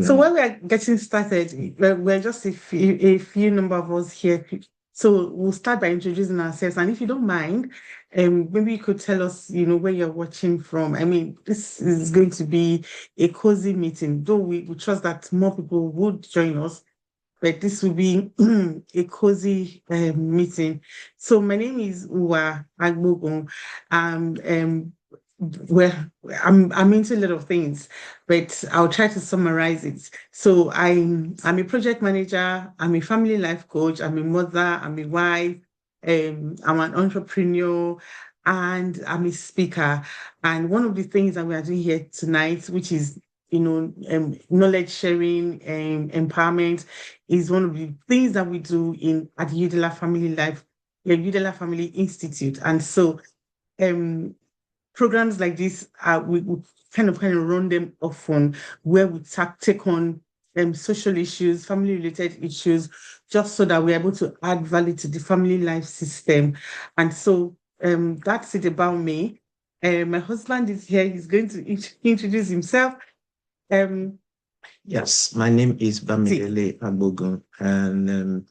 So when we are getting started, we're just a few number of us here. So we'll start by introducing ourselves. And if you don't mind, maybe you could tell us, where you're watching from. I mean, this is going to be a cozy meeting, though we trust that more people would join us, but this will be a cozy meeting. So my name is Uwa Agbogun. Um, well, I'm into a lot of things, but I'll try to summarize it. So I'm a project manager. I'm a family life coach. I'm a mother. I'm a wife. I'm an entrepreneur, and I'm a speaker. And one of the things that we are doing here tonight, which is knowledge sharing and empowerment, is one of the things that we do at Udela Family Life, the Udela Family Institute. And so um programs like this, we kind of run them often, where we take on social issues, family related issues, just so that we're able to add value to the family life system. And so that's it about me. My husband is here. He's going to introduce himself. Um, Yes, my name is see, Bamidele Agbogun, and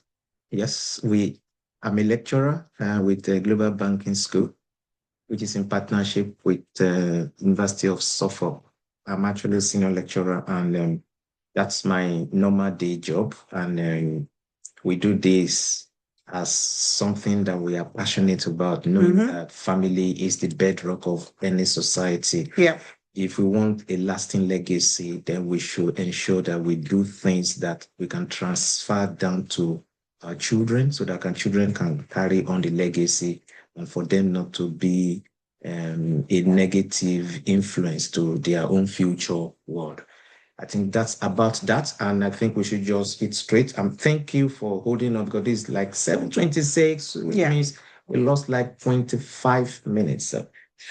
yes, I'm a lecturer with the Global Banking School, which is in partnership with University of Suffolk. I'm actually a senior lecturer, and that's my normal day job. And we do this as something that we are passionate about, knowing that family is the bedrock of any society. yeah. If we want a lasting legacy, then we should ensure that we do things that we can transfer down to our children so that our children can carry on the legacy and for them not to be a negative influence to their own future world. I think that's about that. And I think we should just hit straight. Thank you for holding on because this is like 7:26, which means we lost like 25 minutes.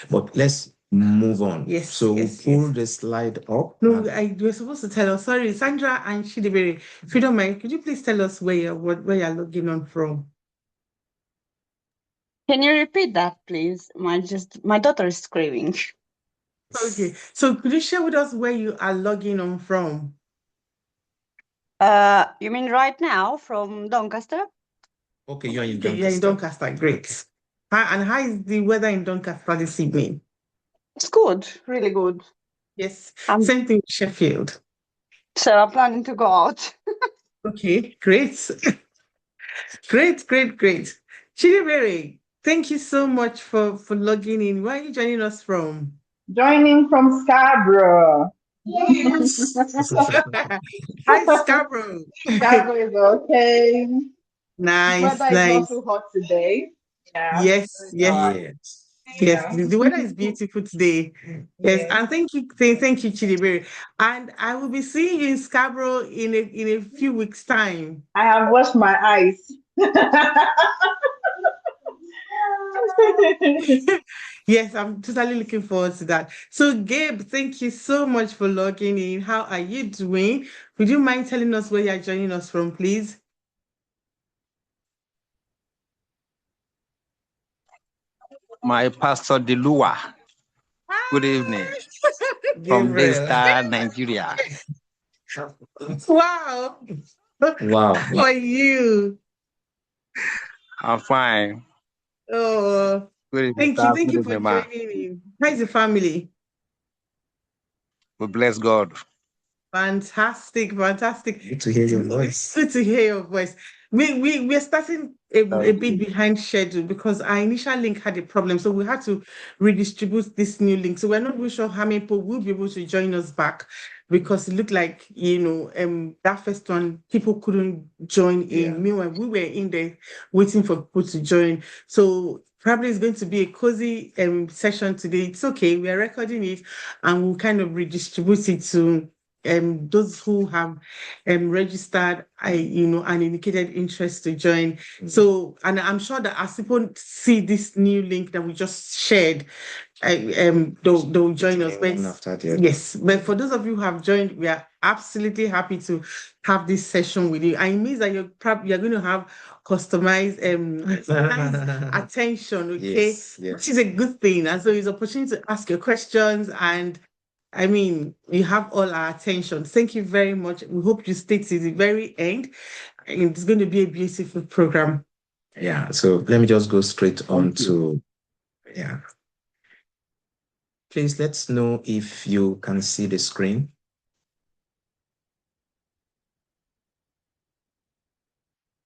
But let's move on. Yes. So we'll pull the slide up. No, you were supposed to tell us. Sorry, Sandra and Shidibere. If you don't mind, could you please tell us where you're logging on from? Can you repeat that, please? My daughter is screaming. Okay, so could you share with us where you are logging on from? You mean right now from Doncaster? Okay, you're in Okay, Doncaster. you're in Doncaster. Great. And how is the weather in Doncaster this evening? It's good, really good. Yes, same thing with Sheffield. So I'm planning to go out. Okay, great. Great. Chidibere, thank you so much for logging in. Where are you joining us from? Joining from Scarborough. Hi, Scarborough. Scarborough is okay. Nice, Weather is not too hot today. Yeah. Yes. Yeah. The weather is beautiful today. Yes, and thank you, Chidibere. And I will be seeing you in Scarborough in a few weeks' time. I have washed my eyes. Yes, I'm totally looking forward to that. So, Gabe, thank you so much for logging in. How are you doing? Would you mind telling us where you're joining us from, please? My pastor Dilua. Good evening from Daystar, Nigeria. Wow. How are you? I'm fine. Oh, Good thank evening, you for joining in. How's the family? We bless God. Fantastic. Good to hear your voice. Good to hear your voice. We're starting a bit behind schedule because our initial link had a problem, so we had to redistribute this new link. So we're not really sure how many people will be able to join us back because it looked like that first one people couldn't join in. Meanwhile, we were in there waiting for people to join. So probably it's going to be a cozy session today. It's okay. We are recording it and we'll kind of redistribute it to those who have registered, and indicated interest to join. So, and I'm sure that as people see this new link that we just shared, they'll join us. But yes, but for those of you who have joined, we are absolutely happy to have this session with you. And it means that you're going to have customized attention, okay? Yes. Which is a good thing. And so it's an opportunity to ask your questions and I mean, you have all our attention. Thank you very much. We hope you stay to the very end. It's going to be a beautiful program. Yeah. So let me just go straight on to, yeah. Please let's know if you can see the screen.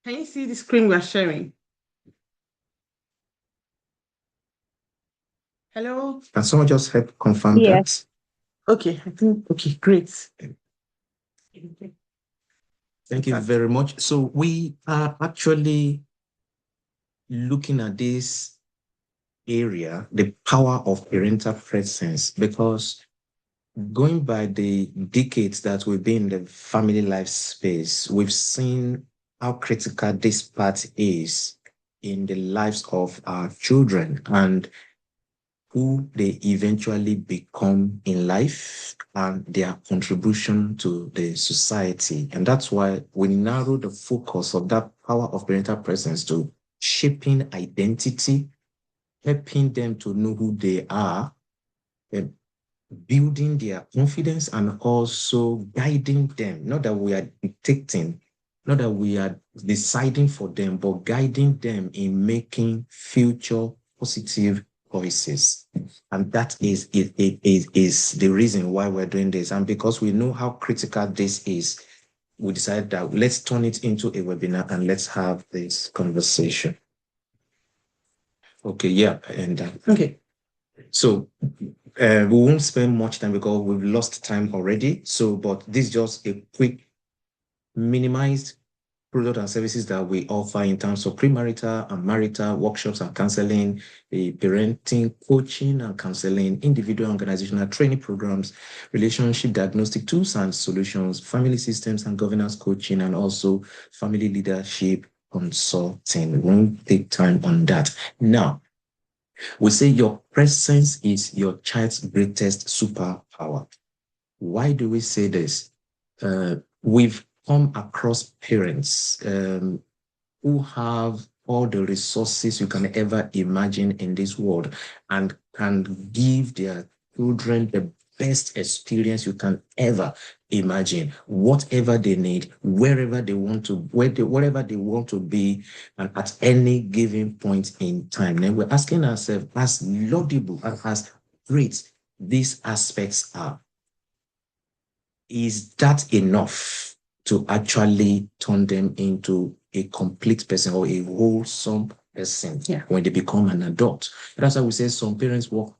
Can you see the screen we're sharing? Hello? Can someone just help confirm Yes. that? Okay, I think, okay, great. Thank you very much. So we are actually looking at this area, the power of parental presence, because going by the decades that we've been in the family life space, we've seen how critical this part is in the lives of our children and who they eventually become in life and their contribution to the society. And that's why we narrow the focus of that power of parental presence to shaping identity, helping them to know who they are, building their confidence, and also guiding them. Not that we are dictating, not that we are deciding for them, but guiding them in making future positive choices. And that is the reason why we're doing this. And because we know how critical this is, we decided that let's turn it into a webinar and let's have this conversation. Okay, yeah. And Okay. so we won't spend much time because we've lost time already. So, but this is just a quick minimized product and services that we offer in terms of premarital and marital workshops and counseling, the parenting, coaching and counseling, individual organizational training programs, relationship diagnostic tools and solutions, family systems and governance coaching, and also family leadership consulting. We won't take time on that. Now, we say your presence is your child's greatest superpower. Why do we say this? We've come across parents who have all the resources you can ever imagine in this world and can give their children the best experience you can ever imagine, whatever they need, wherever they want to, wherever they want to be, and at any given point in time. Then we're asking ourselves, as laudable and as great these aspects are, is that enough to actually turn them into a complete person or a wholesome person when they become an adult? That's why we say some parents work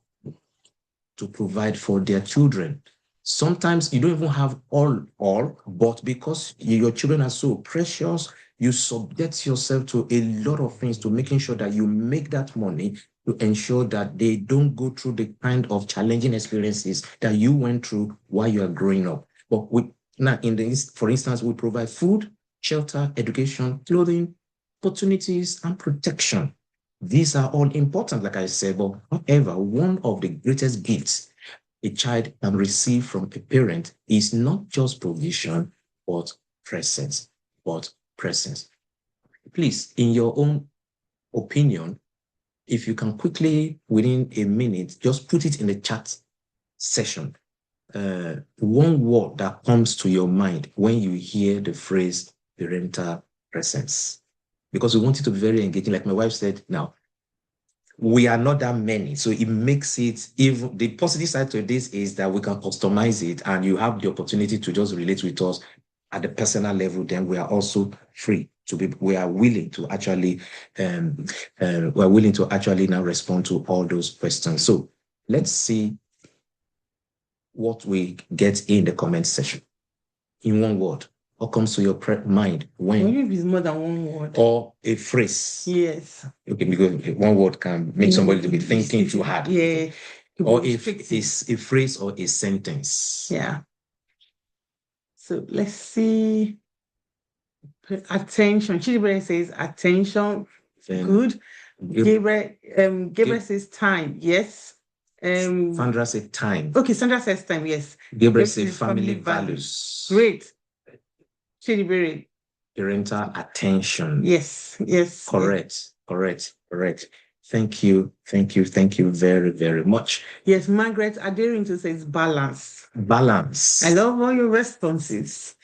to provide for their children. Sometimes you don't even have all, but because your children are so precious, you subject yourself to a lot of things to making sure that you make that money to ensure that they don't go through the kind of challenging experiences that you went through while you are growing up. But for instance, we provide food, shelter, education, clothing, opportunities, and protection. These are all important, like I said, but however, one of the greatest gifts a child can receive from a parent is not just provision, but presence. Please, in your own opinion, if you can quickly, within a minute, just put it in the chat session. One word that comes to your mind when you hear the phrase parental presence. Because we want it to be very engaging. Like my wife said, now, we are not that many. So it makes it, even the positive side to this is that we can customize it and you have the opportunity to just relate with us at the personal level. Then we are also free to be, we are willing to actually now respond to all those questions. So let's see what we get in the comment section. In one word, what comes to your mind when Maybe it's more than one word. Or a phrase. Yes. Okay, because one word can make somebody to be thinking too hard. Yeah. Or if it's a phrase or a sentence. Yeah. So let's see. Attention. Chidibere says attention. Then Good. Gabriel says time. Yes. Sandra said time. Okay, Sandra says time. Yes. Gabriel said family values. Great. Chidibere. Parental attention. Yes. Correct. Thank you very, very much. Yes, Margaret Aderinto says balance. Balance. I love all your responses.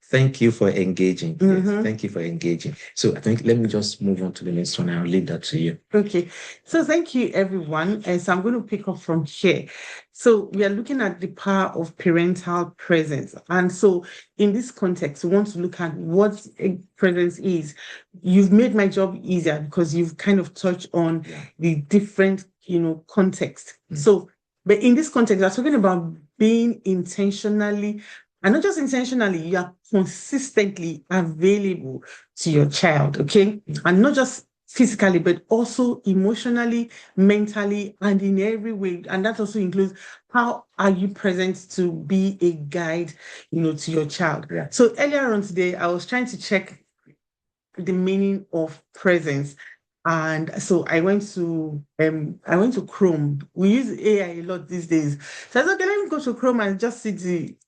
Thank you for engaging. Yes, thank you for engaging. So I think let me just move on to the next one. I'll leave that to you. Okay. So thank you, everyone. So I'm going to pick up from here. So we are looking at the power of parental presence. And so in this context, we want to look at what a presence is. You've made my job easier because you've kind of touched on the different, context. So, but in this context, we're talking about being intentionally, and not just intentionally, you are consistently available to your child, okay? And not just physically, but also emotionally, mentally, and in every way. And that also includes how are you present to be a guide, to your child. Yeah. So earlier on today, I was trying to check the meaning of presence. And so I went to Chrome. We use AI a lot these days. So I said, okay, let me go to Chrome and just see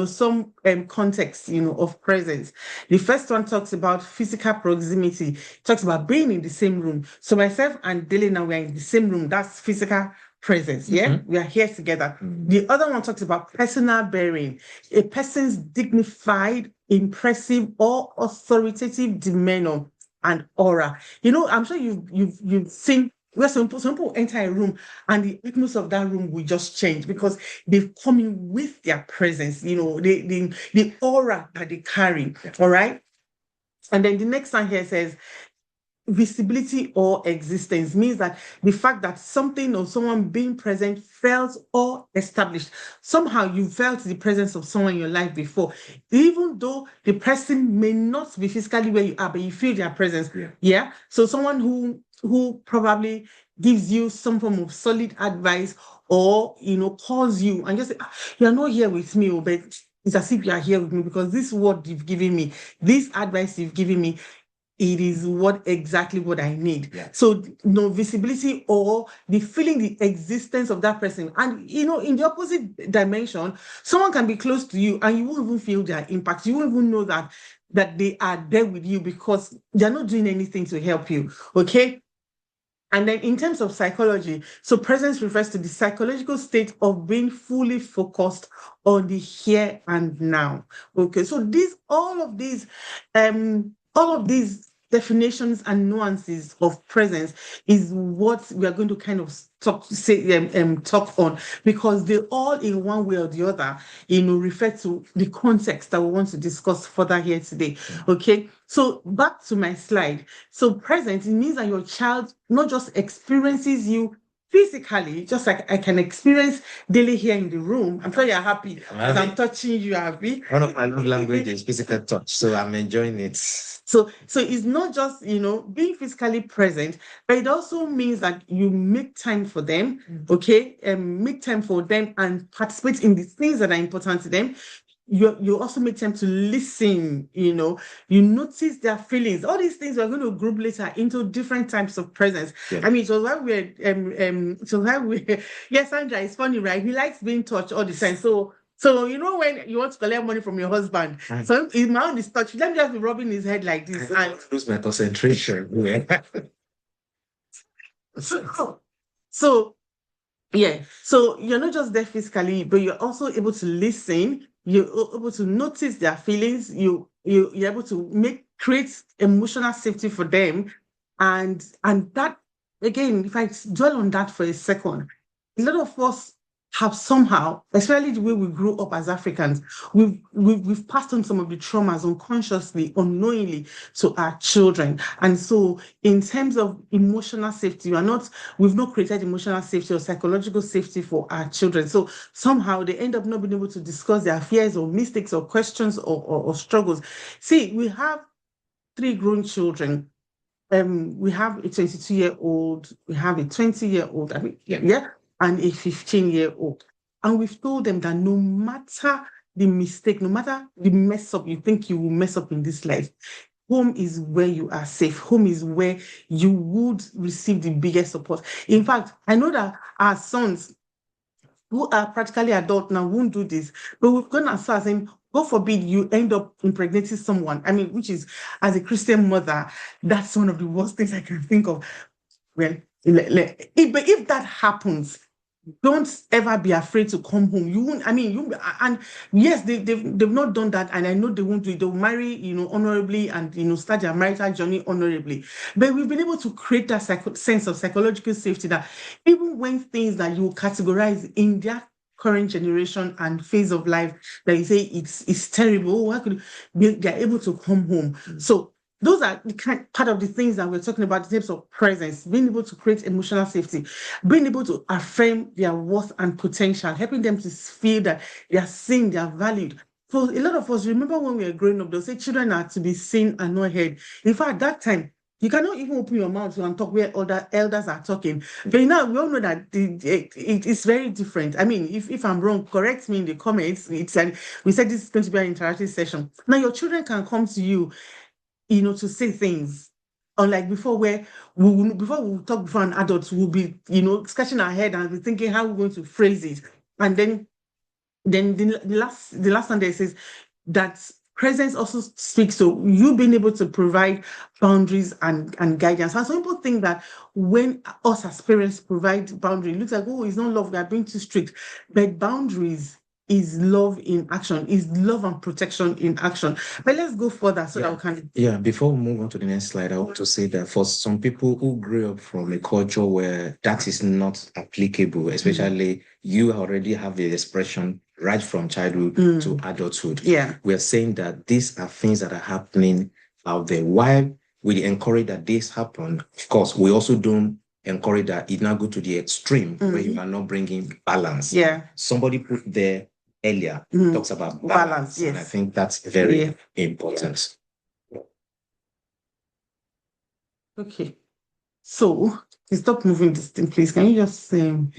some context, of presence. The first one talks about physical proximity. It talks about being in the same room. So myself and Dele now we're in the same room. That's physical presence. Yeah, we are here together. The other one talks about personal bearing, a person's dignified, impressive, or authoritative demeanor and aura. I'm sure you've seen where some people enter a room and the atmosphere of that room will just change because they've come in with their presence, the aura that they carry. All right. And then the next one here says visibility or existence, means that the fact that something or someone being present felt or established. Somehow you felt the presence of someone in your life before, even though the person may not be physically where you are, but you feel their presence. Yeah. So someone who probably gives you some form of solid advice or calls you and just say, you're not here with me, but it's as if you are here with me because this word you've given me, this advice you've given me, it is exactly what I need. Yeah. So no visibility or the feeling the existence of that person. And in the opposite dimension, someone can be close to you and you won't even feel their impact. You won't even know that they are there with you because they're not doing anything to help you. Okay. And then in terms of psychology, so presence refers to the psychological state of being fully focused on the here and now. Okay, so all of these definitions and nuances of presence is what we are going to kind of talk on, because they all in one way or the other, refer to the context that we want to discuss further here today. Okay, so back to my slide. So presence, it means that your child not just experiences you physically, just like I can experience daily here in the room. I'm sure you're happy as I'm touching you, happy. One of my love languages is physical touch, so I'm enjoying it. So it's not just, being physically present, but it also means that you make time for them, okay? Make time for them and participate in the things that are important to them. You also make time to listen, you notice their feelings. All these things we're going to group later into different types of presence. Yeah. I mean, it was why yes, Sandra, it's funny, right? He likes being touched all the time. So when you want to collect money from your husband, so his mouth is touched. Let me just be rubbing his head like this. I don't lose my concentration. So yeah, so you're not just there physically, but you're also able to listen. You're able to notice their feelings. You're able to create emotional safety for them, and that again, if I dwell on that for a second, a lot of us have somehow, especially the way we grew up as Africans, we've passed on some of the traumas unconsciously, unknowingly to our children. And so in terms of emotional safety, we've not created emotional safety or psychological safety for our children. So somehow they end up not being able to discuss their fears or mistakes or questions or struggles. See, we have 3 grown children. We have a 22-year-old, we have a 20-year-old, and a 15-year-old. And we've told them that no matter the mistake, no matter the mess up you think you will mess up in this life, home is where you are safe. Home is where you would receive the biggest support. In fact, I know that our sons, who are practically adult now, won't do this, but we've gone as far as saying, God forbid you end up impregnating someone. I mean, which is, as a Christian mother, that's one of the worst things I can think of. Well, But if that happens, don't ever be afraid to come home. You won't, I mean, and yes, they've not done that, and I know they won't do it. They'll marry, honorably, and start their marital journey honorably. But we've been able to create that sense of psychological safety that even when things that you categorize in their current generation and phase of life that you say it's terrible, they're able to come home. So those are part of the things that we're talking about in terms of presence, being able to create emotional safety, being able to affirm their worth and potential, helping them to feel that they are seen, they are valued. For a lot of us, remember when we were growing up, they'll say children are to be seen and not heard. In fact, that time, you cannot even open your mouth and talk where other elders are talking. But now we all know that it's very different. I mean, if I'm wrong, correct me in the comments. We said this is going to be an interactive session. Now your children can come to you, to say things. Unlike before, where before we talk before an adult, we'll be, scratching our head and be thinking how we're going to phrase it. And then the last one there says that presence also speaks to you being able to provide boundaries and guidance. And some people think that when us as parents provide boundaries, it looks like, oh, it's not love, we are being too strict. But boundaries is love in action, is love and protection in action. But let's go further so that we can. Yeah, before we move on to the next slide, I want to say that for some people who grew up from a culture where that is not applicable, especially you already have the expression right from childhood to adulthood. Yeah. We are saying that these are things that are happening out there. While we encourage that this happen, of course, we also don't encourage that it now go to the extreme where you are not bringing balance. Yeah. Somebody put there earlier talks about balance. Yes. And I think that's very important. Okay. So stop moving this thing, please. Can you just move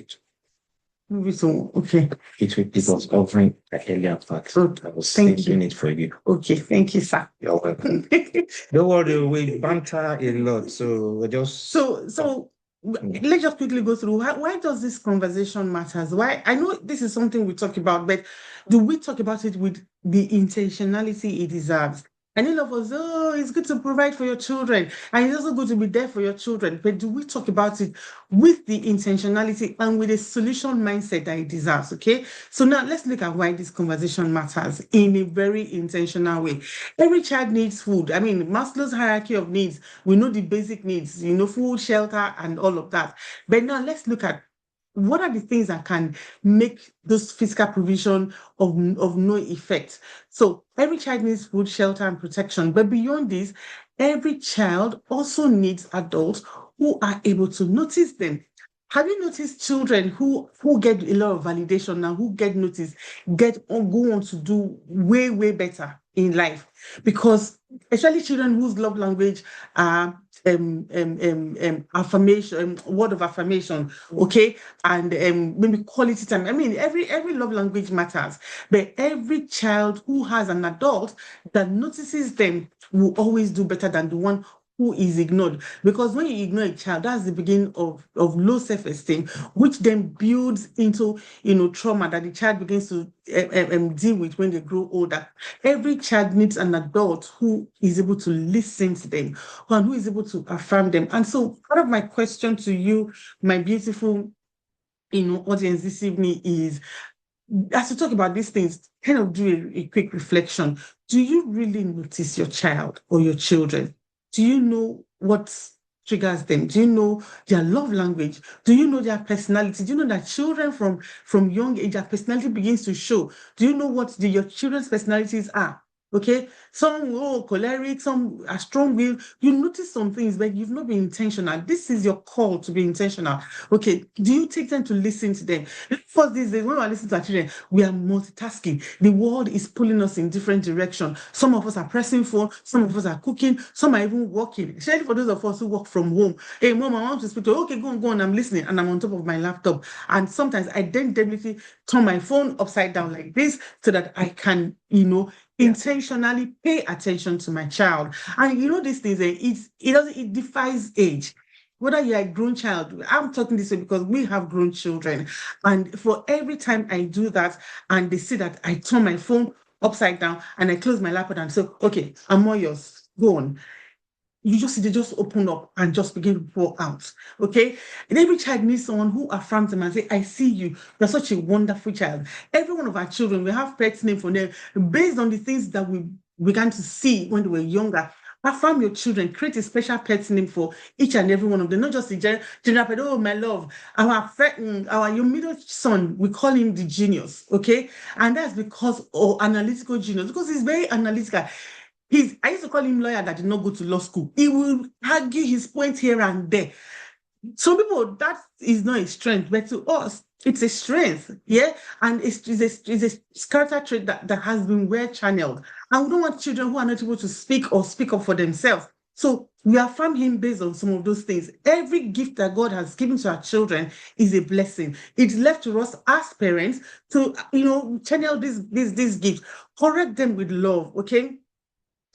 it on? Okay. It was covering the earlier part. I was thinking it for you. Okay, thank you, sir. You're welcome. Don't worry, we banter a lot, so we're just so let's just quickly go through why does this conversation matters? Why I know this is something we talk about, but do we talk about it with the intentionality it deserves? And all of us, it's good to provide for your children, and it's also good to be there for your children. But do we talk about it with the intentionality and with a solution mindset that it deserves? Okay. So now let's look at why this conversation matters in a very intentional way. Every child needs food. I mean, Maslow's hierarchy of needs, we know the basic needs, food, shelter, and all of that. But now let's look at what are the things that can make those physical provision of no effect. So every child needs food, shelter, and protection. But beyond this, every child also needs adults who are able to notice them. Have you noticed children who get a lot of validation now, who get noticed, go on to do way, way better in life? Because especially children whose love language are affirmation, word of affirmation, okay, and maybe quality time. I mean, every love language matters, but every child who has an adult that notices them will always do better than the one who is ignored. Because when you ignore a child, that's the beginning of low self-esteem, which then builds into trauma that the child begins to deal with when they grow older. Every child needs an adult who is able to listen to them and who is able to affirm them. And so part of my question to you, my beautiful audience this evening, is, as we talk about these things, kind of do a quick reflection. Do you really notice your child or your children? Do you know what triggers them? Do you know their love language? Do you know their personality? Do you know that children from young age, their personality begins to show? Do you know what your children's personalities are? Okay, some choleric, some are strong-willed. You notice some things, but you've not been intentional. This is your call to be intentional. Okay, do you take time to listen to them? First, these days, when we listen to our children, we are multitasking. The world is pulling us in different directions. Some of us are pressing phone, some of us are cooking, some are even working. Especially for those of us who work from home. Hey, mom, I want to speak to you. Okay, go on, I'm listening, and I'm on top of my laptop. And sometimes I then definitely turn my phone upside down like this so that I can, intentionally pay attention to my child. And these things, it defies age. Whether you're a grown child, I'm talking this way because we have grown children. And for every time I do that and they see that I turn my phone upside down and I close my laptop and say, okay, I'm all yours, go on. you just see they just open up and just begin to pour out. Okay. And every child needs someone who affirms them and say, I see you. You're such a wonderful child. Every one of our children, we have pet name for them based on the things that we began to see when they were younger. Affirm your children, create a special pet name for each and every one of them, not just the general pet. Oh, my love, your middle son, we call him the genius, okay? And that's because analytical genius, because he's very analytical. I used to call him lawyer that did not go to law school. He will argue his point here and there. Some people, that is not a strength, but to us, it's a strength, yeah? And it's a character trait that has been well channeled. And we don't want children who are not able to speak or speak up for themselves. So we affirm him based on some of those things. Every gift that God has given to our children is a blessing. It's left to us as parents to, channel these gifts, correct them with love, okay?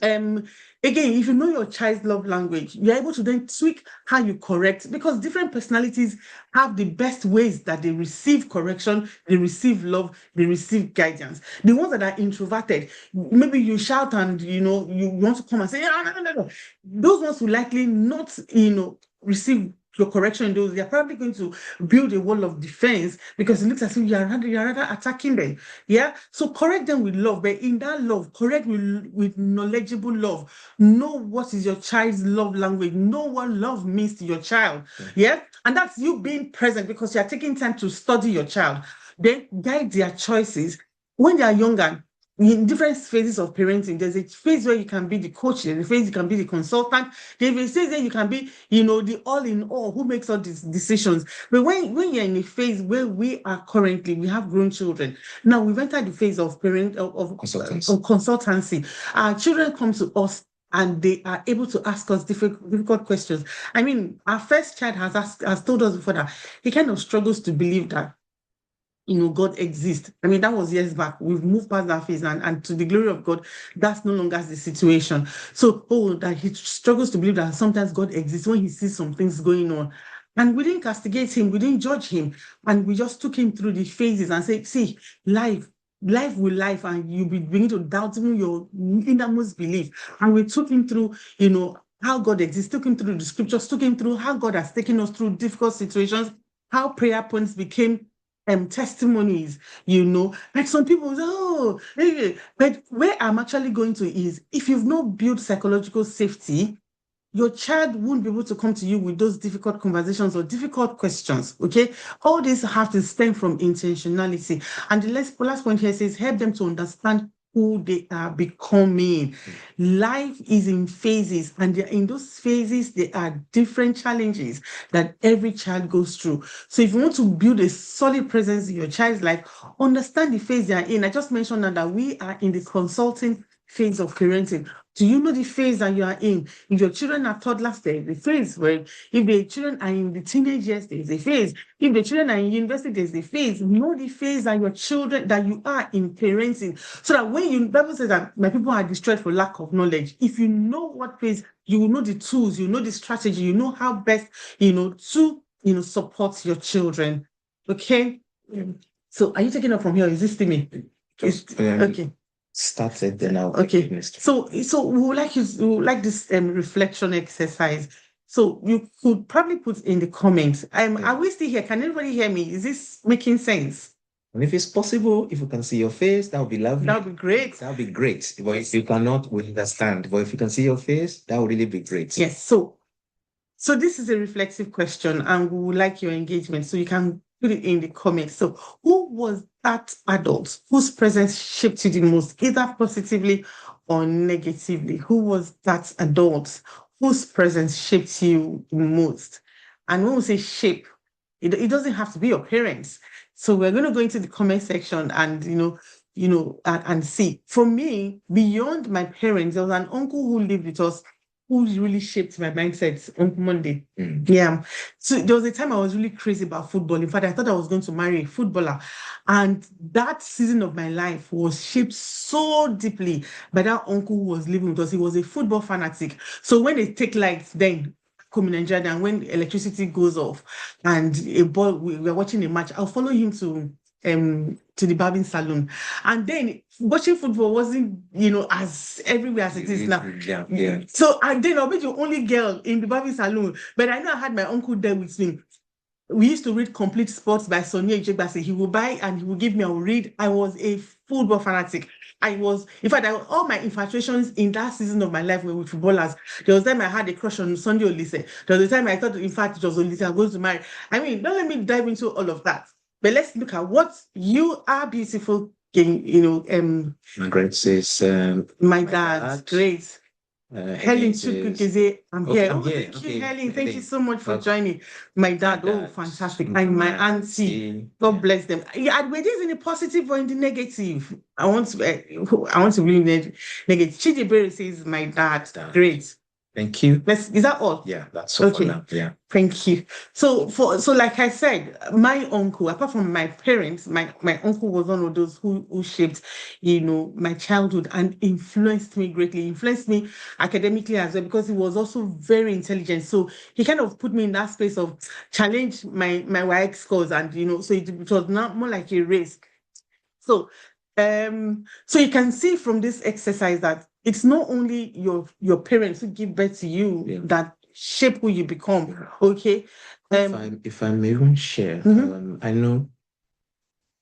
Again, if you know your child's love language, you're able to then tweak how you correct, because different personalities have the best ways that they receive correction, they receive love, they receive guidance. The ones that are introverted, maybe you shout and you want to come and say, no. Those ones will likely not, receive your correction in those. They're probably going to build a wall of defense because it looks as if you're rather attacking them. Yeah. So correct them with love, but in that love, correct with knowledgeable love. Know what is your child's love language. Know what love means to your child. Yeah. And that's you being present because you're taking time to study your child. Then guide their choices when they are younger. In different phases of parenting, there's a phase where you can be the coach, there's a phase you can be the consultant, there's a phase where you can be, the all-in-all who makes all these decisions. But when you're in a phase where we have grown children. Now we've entered the phase of consultancy. Our children come to us and they are able to ask us difficult questions. I mean, our first child has told us before that he kind of struggles to believe that God exists. I mean, that was years back. We've moved past that phase, and to the glory of God, that's no longer the situation. So, that he struggles to believe that sometimes God exists when he sees some things going on. And we didn't castigate him, we didn't judge him, and we just took him through the phases and said, see, life will life, and you begin to doubt even your innermost belief. And we took him through, how God exists, took him through the scriptures, took him through how God has taken us through difficult situations, how prayer points became testimonies, like some people say, but where I'm actually going to is if you've not built psychological safety, your child won't be able to come to you with those difficult conversations or difficult questions. Okay, all this have to stem from intentionality. And the last point here says help them to understand who they are becoming. Life is in phases, and in those phases, there are different challenges that every child goes through. So if you want to build a solid presence in your child's life, understand the phase they are in. I just mentioned that we are in the consulting phase of parenting. Do you know the phase that you are in? If your children are toddlers, there's a phase. Where if the children are in the teenage years, there's a phase. If the children are in university, there's a phase. Know the phase that you are in parenting. So that when the Bible says that my people are destroyed for lack of knowledge. If you know what phase, you will know the tools, you know the strategy, you know how best, to support your children. Okay. So are you taking up from here? Is this to me? Okay. Started then now. Okay. So we would like this reflection exercise. So you could probably put in the comments. Are we still here? Can anybody hear me? Is this making sense? And if it's possible, if you can see your face, that would be lovely. That would be great. That would be great. But if you cannot, we understand. But if you can see your face, that would really be great. Yes. So this is a reflexive question, and we would like your engagement. So you can put it in the comments. So who was that adult whose presence shaped you the most, either positively or negatively? Who was that adult whose presence shaped you the most? And when we say shape, it doesn't have to be your parents. So we're going to go into the comment section and and see. For me, beyond my parents, there was an uncle who lived with us who really shaped my mindset on Monday. Yeah. So there was a time I was really crazy about football. In fact, I thought I was going to marry a footballer. And that season of my life was shaped so deeply by that uncle who was living with us. He was a football fanatic. So when they take lights, then come in Nigeria, and when electricity goes off and we are watching a match, I'll follow him to to the barbing salon. And then watching football wasn't, as everywhere as it is now. Yeah. So, and then I'll be the only girl in the barbing salon. But I know I had my uncle there with me. We used to read Complete Sports by Sonia Ijegbase. He would buy and he would give me, I would read. I was a football fanatic. In fact, all my infatuations in that season of my life were with footballers. There was a time I had a crush on Sunday Olise. There was a time I thought, in fact, it was Olise I'm going to marry. I mean, don't let me dive into all of that. But let's look at what you are beautiful. Margaret says, my dad, great. Helen Chukukeze, I'm here. I'm here. Thank you, Okay. Helen. Thank you so much for joining. My dad, fantastic. And my auntie, God bless them. Yeah, were these in the positive or in the negative? I want to really negative. Chidibere says, my dad, great. Thank you. Is that all? Yeah, that's all for now. Yeah. Thank you. So like I said, my uncle, apart from my parents, my uncle was one of those who shaped, my childhood and influenced me greatly, influenced me academically as well, because he was also very intelligent. So he kind of put me in that space of challenge my YX scores, and so it was not more like a race. So you can see from this exercise that it's not only your parents who give birth to you that shape who you become. Okay. If I may even share, I know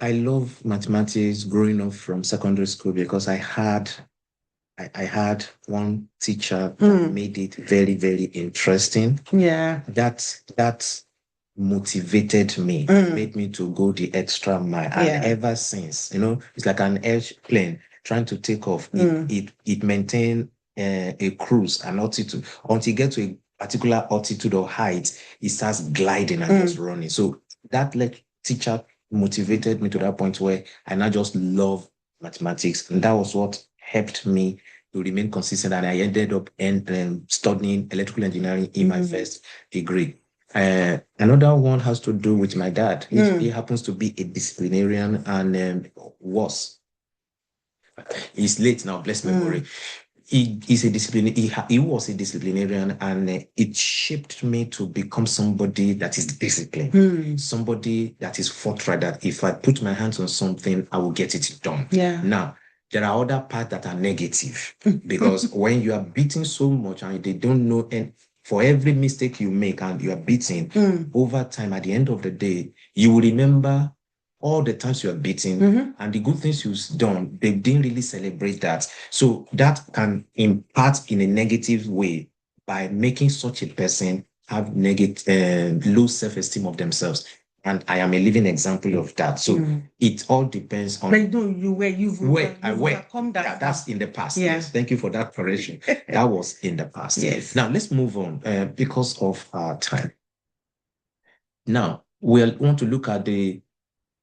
I love mathematics growing up from secondary school because I had one teacher that made it very, very interesting. Yeah. That motivated me, made me to go the extra mile. And ever since, it's like an airplane trying to take off. It maintained a cruise, an altitude. Until you get to a particular altitude or height, it starts gliding and just running. So that teacher motivated me to that point where I now just love mathematics. And that was what helped me to remain consistent. And I ended up studying electrical engineering in my first degree. Another one has to do with my dad. He happens to be a disciplinarian and he's late now, bless memory. He's a disciplinarian. He was a disciplinarian, and it shaped me to become somebody that is disciplined, somebody that is forthright, that if I put my hands on something, I will get it done. Yeah. Now, there are other parts that are negative because when you are beaten so much and they don't know, and for every mistake you make and you are beaten, over time, at the end of the day, you will remember all the times you are beaten and the good things you've done. They didn't really celebrate that. So that can impact in a negative way by making such a person have negative, low self-esteem of themselves. And I am a living example of that. So it all depends on. But you've overcome that. That's in the past. Yeah. Yes. Thank you for that correction. That was in the past. Yes. Now let's move on because of our time. Now we want to look at the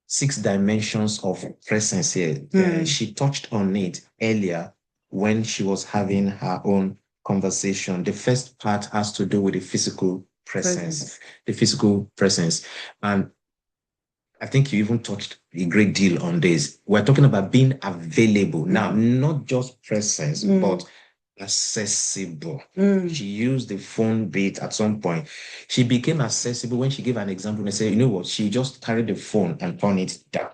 6 dimensions of presence here. She touched on it earlier when she was having her own conversation. The first part has to do with the physical presence. The physical presence. And I think you even touched a great deal on this. We're talking about being available. Now, not just presence, but accessible. She used the phone bit at some point. She became accessible when she gave an example and said, you know what, she just carried the phone and turned it down.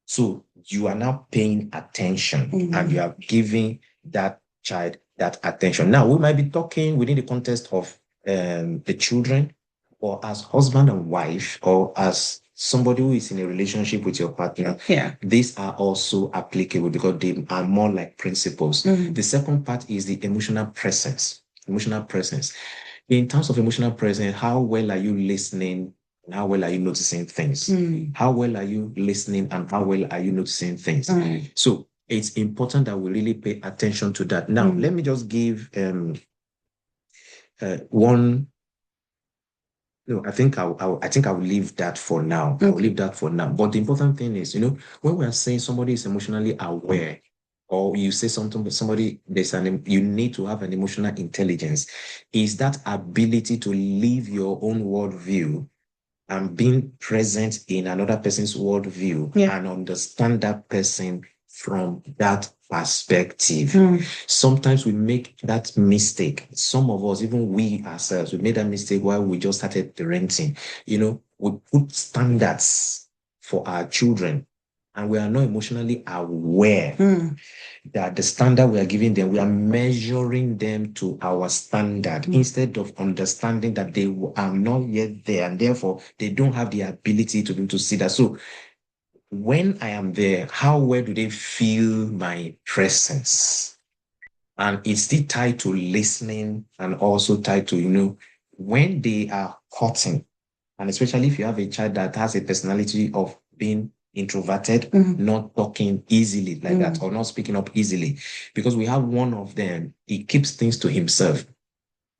So you are now paying attention and you are giving that child that attention. Now, we might be talking within the context of the children, or as husband and wife, or as somebody who is in a relationship with your partner. Yeah. These are also applicable because they are more like principles. The second part is the emotional presence. Emotional presence. In terms of emotional presence, how well are you listening? And how well are you noticing things? How well are you listening and how well are you noticing things? So it's important that we really pay attention to that. Now, let me just give one. No, I think I will leave that for now. I will leave that for now. But the important thing is, when we are saying somebody is emotionally aware, or you say something to somebody, you need to have an emotional intelligence, is that ability to live your own worldview and being present in another person's worldview and understand that person from that perspective. Sometimes we make that mistake. Some of us, even we ourselves, we made that mistake while we just started parenting. We put standards for our children and we are not emotionally aware Mm. that the standard we are giving them, we are measuring them to our standard instead of understanding that they are not yet there, and therefore they don't have the ability to be able to see that. So when I am there, how well do they feel my presence? And it's still tied to listening and also tied to, when they are cutting, and especially if you have a child that has a personality of being introverted, not talking easily like that, or not speaking up easily, because we have one of them, he keeps things to himself.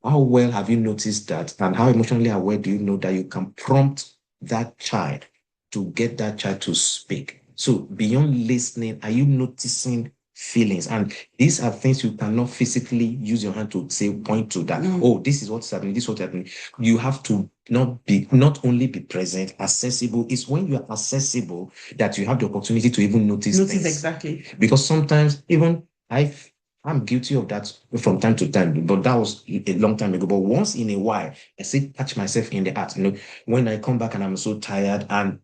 How well have you noticed that? And how emotionally aware do you know that you can prompt that child to get that child to speak? So beyond listening, are you noticing feelings? And these are things you cannot physically use your hand to say, point to that. Oh, this is what's happening. This is what's happening. You have to not only be present, accessible. It's when you are accessible that you have the opportunity to even notice things. Exactly. Because sometimes even I'm guilty of that from time to time, but that was a long time ago. But once in a while, I still catch myself in the act. When I come back and I'm so tired, and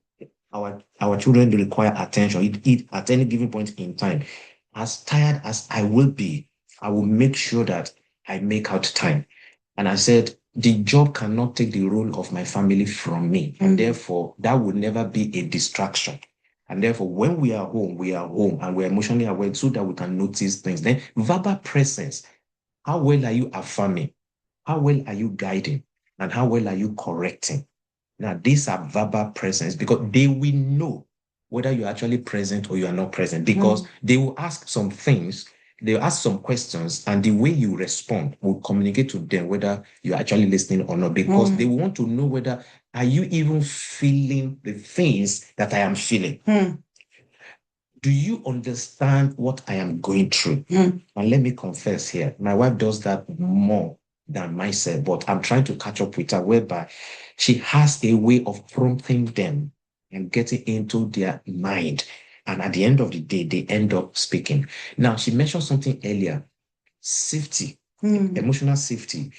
our children require attention. It at any given point in time, as tired as I will be, I will make sure that I make out time. And I said, the job cannot take the role of my family from me, and therefore that would never be a distraction. And therefore, when we are home and we're emotionally aware so that we can notice things. Then verbal presence. How well are you affirming? How well are you guiding? And how well are you correcting? Now, these are verbal presence because they will know whether you're actually present or you are not present, because they will ask some things, they'll ask some questions, and the way you respond will communicate to them whether you're actually listening or not, because they want to know whether are you even feeling the things that I am feeling. Do you understand what I am going through? And let me confess here, my wife does that more than myself, but I'm trying to catch up with her, whereby she has a way of prompting them and getting into their mind. And at the end of the day, they end up speaking. Now, she mentioned something earlier, safety, emotional safety.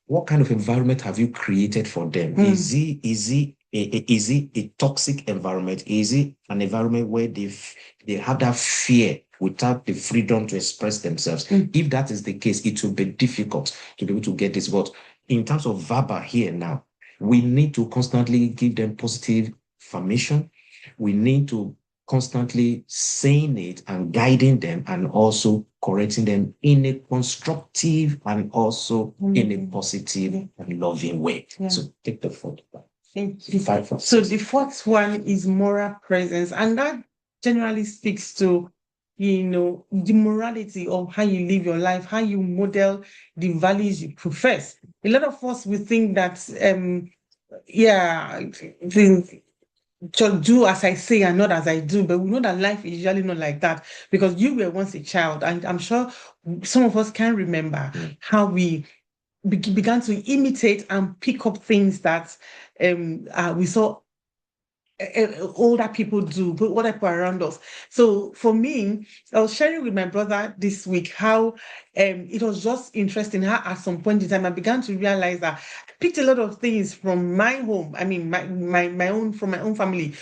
What kind of environment have you created for them? Is it a toxic environment? Is it an environment where they have that fear without the freedom to express themselves? If that is the case, it will be difficult to be able to get this. But in terms of verbal here now, we need to constantly give them positive affirmation. We need to constantly saying it and guiding them, and also correcting them in a constructive and also in a positive and loving way. So take the fourth one. Thank you. So the fourth one is moral presence, and that generally speaks to the morality of how you live your life, how you model the values you profess. A lot of us we think that just do as I say and not as I do. But we know that life is usually not like that, because you were once a child, and I'm sure some of us can remember how we began to imitate and pick up things that we saw older people do, but what people around us. So for me, I was sharing with my brother this week how it was just interesting how at some point in time I began to realize that I picked a lot of things from my home. I mean, my own, from my own family,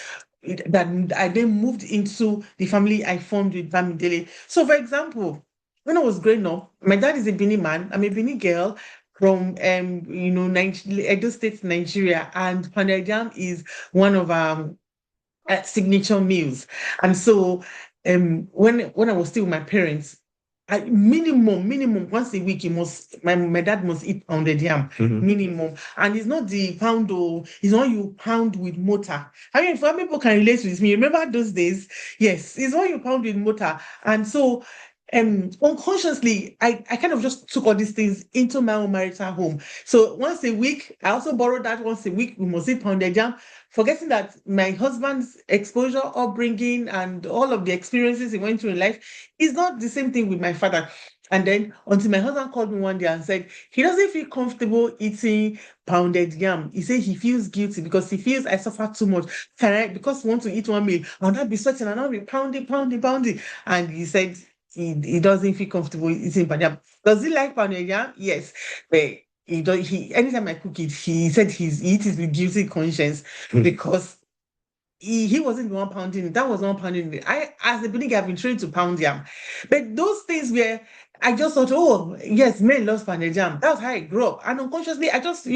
that I then moved into the family I formed with Bamidele. So, for example, when I was growing up, my dad is a Bini man. I'm a Bini girl from Edo State, Nigeria, and pounded yam is one of signature meals. And so when I was still with my parents, minimum once a week, my dad must eat pounded yam, minimum. And it's not the pound, it's not you pound with mortar. I mean, for people can relate with me. Remember those days? Yes, it's not you pound with mortar. And so unconsciously, I kind of just took all these things into my own marital home. So once a week, I also borrowed that once a week, we must eat pounded yam, forgetting that my husband's exposure, upbringing, and all of the experiences he went through in life is not the same thing with my father. And then until my husband called me one day and said he doesn't feel comfortable eating pounded yam. He said he feels guilty because he feels I suffer too much. Can I, because I want to eat one meal, I'll not be sweating, I'll not be pounding. And he said he doesn't feel comfortable eating pounded yam. Does he like pounded yam? Yes. But anytime I cook it, he said he eats it with guilty conscience because he wasn't the one pounding it. That was the one pounding it. I, as a beginning, I've been trained to pound yam. But those things where I just thought, oh, yes, men love pounded yam. That's how I grew up. And unconsciously, I just,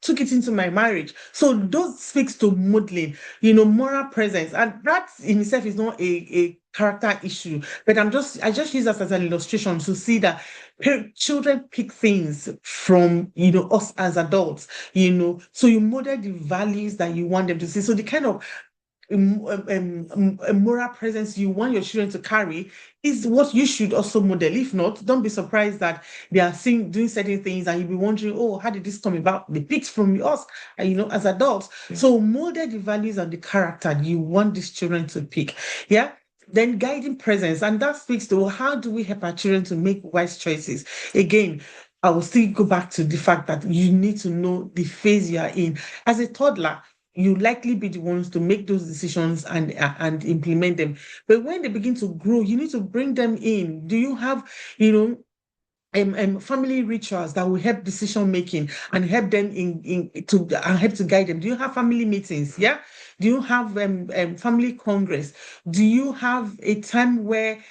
took it into my marriage. So those speaks to modeling, moral presence. And that in itself is not a character issue. But I just use that as an illustration to see that children pick things from, us as adults, so you model the values that you want them to see. So the kind of a moral presence you want your children to carry is what you should also model. If not, don't be surprised that they are doing certain things and you'll be wondering, oh, how did this come about? They picked from us, as adults. Yeah. So model the values and the character you want these children to pick. Yeah. Then guiding presence, and that speaks to how do we help our children to make wise choices. Again, I will still go back to the fact that you need to know the phase you are in. As a toddler, you likely be the ones to make those decisions and implement them. But when they begin to grow, you need to bring them in. Do you have, family rituals that will help decision making and help them and help to guide them? Do you have family meetings? Yeah. Do you have family congress? Do you have a time where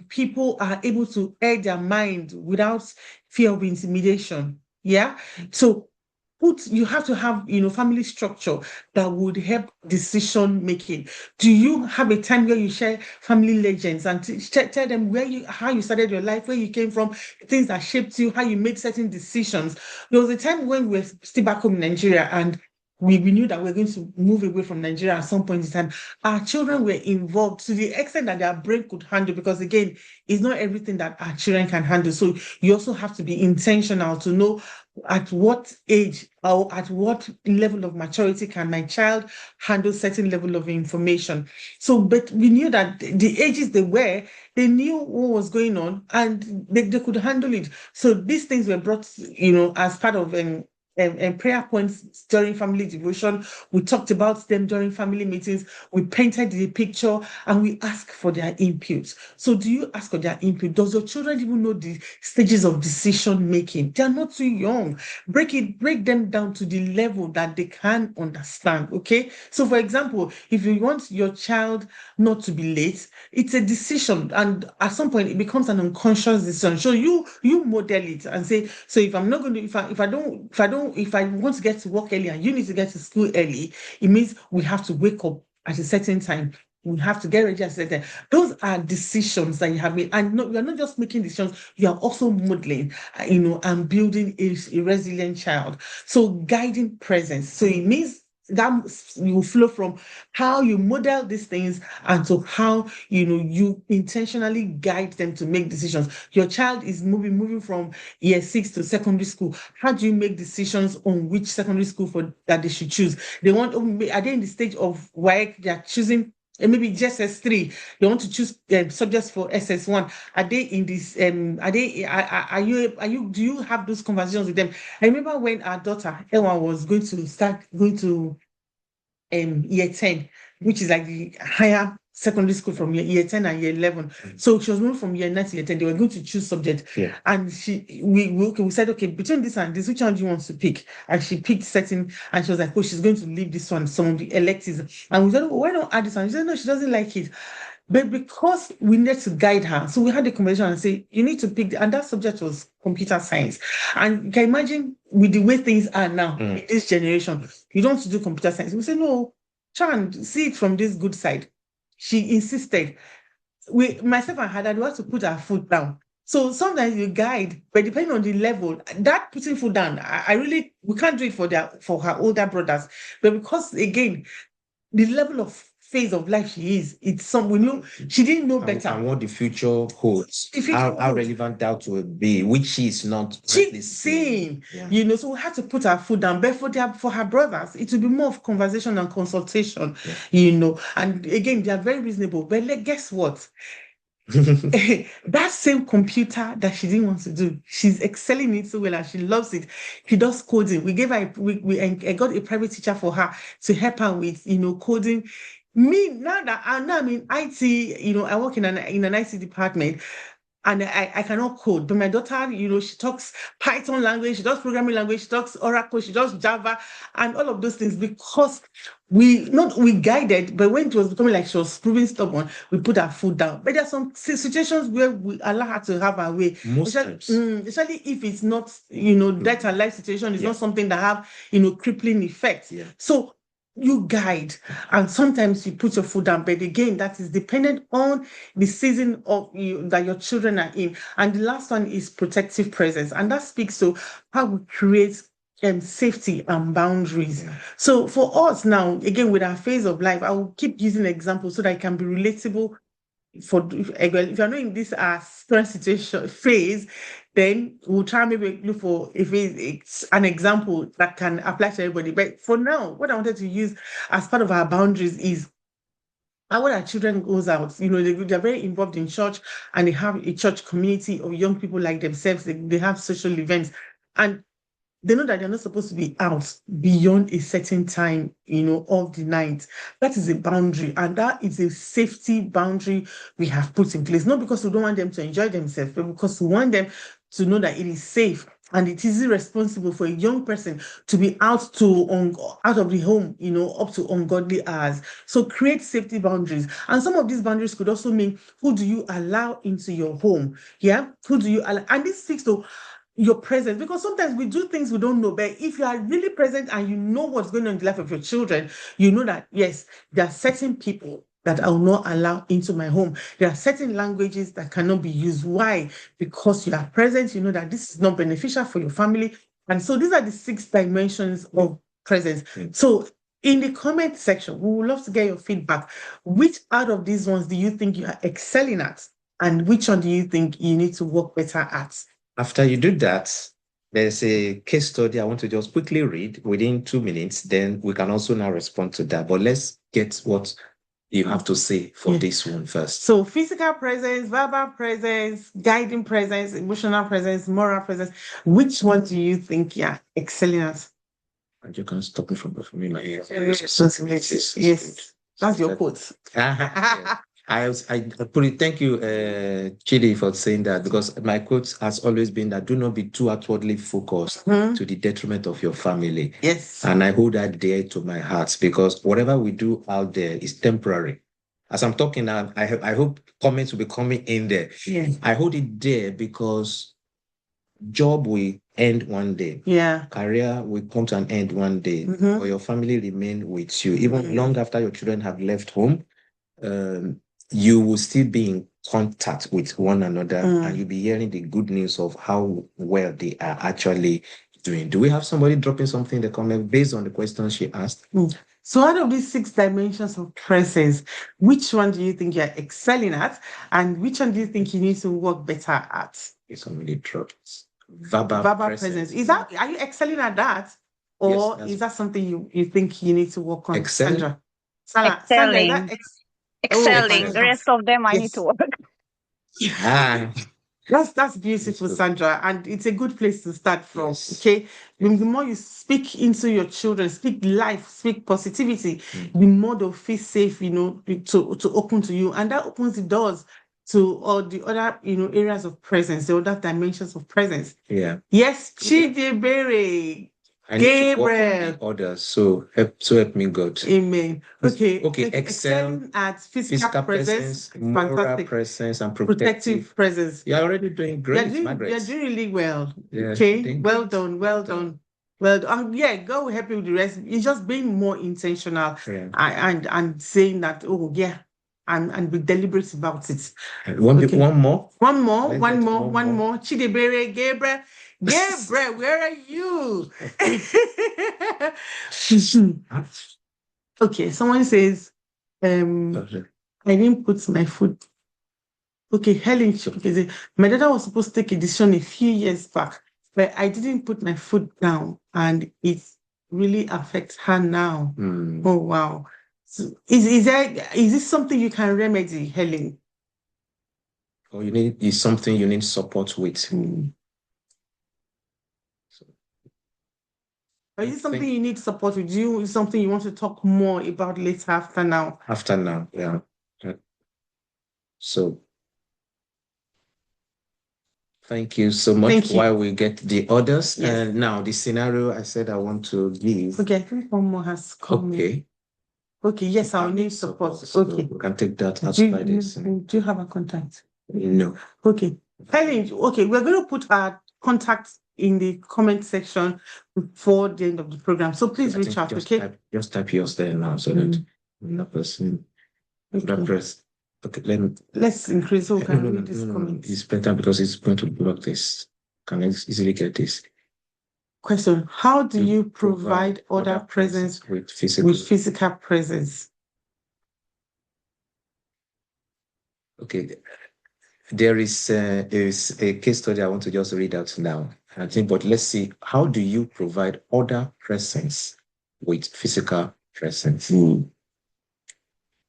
people are able to air their mind without fear of intimidation? Yeah. So you have to have family structure that would help decision making. Do you have a time where you share family legends and tell them how you started your life, where you came from, things that shaped you, how you made certain decisions? There was a time when we were still back home in Nigeria, and we knew that we were going to move away from Nigeria at some point in time. Our children were involved to the extent that their brain could handle, because again, it's not everything that our children can handle. So you also have to be intentional to know at what age or at what level of maturity can my child handle certain level of information. So, but we knew that the ages they knew what was going on, and they could handle it. So these things were brought, as part of and prayer points during family devotion. We talked about them during family meetings. We painted the picture and we asked for their input. So do you ask for their input? Does your children even know the stages of decision making? They are not too young. Break them down to the level that they can understand. Okay. So for example, if you want your child not to be late, it's a decision. And at some point it becomes an unconscious decision. So you model it and say, so if I'm not going to, if I want to get to work early and you need to get to school early, it means we have to wake up at a certain time. We have to get ready at a certain time. Those are decisions that you have made. And no, you're not just making decisions, you are also modeling, and building a resilient child. So guiding presence. So it means that you flow from how you model these things and to how you intentionally guide them to make decisions. Your child is moving from year 6 to secondary school. How do you make decisions on which secondary school that they should choose? Are they in the stage of where they are choosing? And maybe just S3, they want to choose subjects for SS1. Are they in this? Do you have those conversations with them? I remember when our daughter Ewa was going to year 10, which is like the higher secondary school from year 10 and year 11. So she was moving from year 9 to year 10. They were going to choose subject. Yeah. And we said, okay, between this and this, which one do you want to pick? And she picked certain, and she was like, oh, she's going to leave this one, some of the electives. And we said, oh, why not add this one? She said, no, she doesn't like it. But because we need to guide her, so we had a conversation and say, you need to pick, and that subject was computer science. And you can imagine with the way things are now in this generation, you don't want to do computer science. We say, no, Chan, see it from this good side. She insisted. Myself and her dad, we have to put our foot down. So sometimes you guide, but depending on the level, that putting foot down, we can't do it for her older brothers. But because again, the level of phase of life she is, we know she didn't know better. And what the future holds, how relevant that will be, which she is not seeing. Yeah. So we had to put our foot down. But for her brothers, it will be more of conversation and consultation, And again, they are very reasonable. But guess what? That same computer that she didn't want to do, she's excelling it so well and she loves it. She does coding. We gave her I got a private teacher for her to help her with coding. Me now I'm in IT, I work in an IT department. and I cannot code. But my daughter, she talks Python language, she does programming language, she talks Oracle, she does Java, and all of those things because we guided, but when it was becoming like she was proving stubborn, we put her foot down. But there are some situations where we allow her to have her way. Most times. Especially if it's not, death and life situation, it's not something that have, crippling effects. Yeah. So you guide, and sometimes you put your foot down, but again, that is dependent on the season of that your children are in. And the last one is protective presence, and that speaks to how we create safety and boundaries. Yeah. So for us now, again, with our phase of life, I will keep using examples so that it can be relatable. If you're not in this current situation phase, then we'll try maybe look for if it's an example that can apply to everybody. But for now, what I wanted to use as part of our boundaries is when our children goes out, they're very involved in church, and they have a church community of young people like themselves. They have social events, and they know that they're not supposed to be out beyond a certain time, of the night. That is a boundary, and that is a safety boundary we have put in place. Not because we don't want them to enjoy themselves, but because we want them to know that it is safe and it is irresponsible for a young person to be out of the home, up to ungodly hours. So create safety boundaries. And some of these boundaries could also mean, who do you allow into your home? Yeah? Who do you allow? And this speaks to your presence, because sometimes we do things we don't know, but if you are really present and you know what's going on in the life of your children, you know that yes, there are certain people that I will not allow into my home. There are certain languages that cannot be used. Why? Because you are present, you know that this is not beneficial for your family. And so these are the 6 dimensions of presence. So in the comment section, we would love to get your feedback. Which out of these ones do you think you are excelling at? And which one do you think you need to work better at? After you do that, there's a case study I want to just quickly read within 2 minutes. Then we can also now respond to that. But let's get what you have to say for this one first. So physical presence, verbal presence, guiding presence, emotional presence, moral presence. Which one do you think you're excelling at? And you can stop me from performing my responsibilities. Yes, that's your quote. I put it. Thank you, Chidi, for saying that, because my quote has always been that do not be too outwardly focused to the detriment of your family. Yes. And I hold that dear to my heart, because whatever we do out there is temporary. As I'm talking now, I hope comments will be coming in there. Yeah. I hold it there because job will end one day. Yeah. Career will come to an end one day. Or your family remain with you. Even long after your children have left home, you will still be in contact with one another, and you'll be hearing the good news of how well they are actually doing. Do we have somebody dropping something in the comment based on the question she asked? So out of these 6 dimensions of presence, which one do you think you're excelling at? And which one do you think you need to work better at? Somebody dropped verbal presence. Are you excelling at that? Or is that something you think you need to work on? Excelling. Excelling. Excelling. The rest of them I need to work. That's beautiful, Sandra, and it's a good place to start from. Okay, the more you speak into your children, speak life, speak positivity, the more they'll feel safe, to open to you, and that opens the doors to all the other, areas of presence, the other dimensions of presence. Yeah. Yes, Chidebere. Gabriel. Others, so help me God. Amen. Okay. Excel at physical presence, moral presence, and protective presence. You're already doing great, Margaret. You're doing really well. Yeah, okay. Well done. Yeah, God will help you with the rest. It's just being more intentional and saying that, and be deliberate about it. One more. Chidebere, Gabriel, where are you? Okay, someone says, I didn't put my foot. Okay, Helen, my daughter was supposed to take a decision a few years back, but I didn't put my foot down, and it really affects her now. Oh, wow. So is this something you can remedy, Helen? Or is something you need support with? Or is it something you need support with? Is something you want to talk more about later after now? After now, yeah. So Thank you so much. Thank you. While we get the others, Yes. and now the scenario I said I want to give. Okay, I think one more has come in. Okay. Okay, yes, I'll need support. So Okay. we can take that as Do by this. you have a contact? No. Okay. Helen, okay, we're going to put our contacts in the comment section before the end of the program. So please reach out, okay? Just type yours there now so that that person, that press. Okay, let's increase so we can read this comment. It's better because it's going to block this. Can I easily get this? Question: how do you provide other presence with physical presence? Okay, there is a case study I want to just read out now. I think, but let's see. How do you provide other presence with physical presence?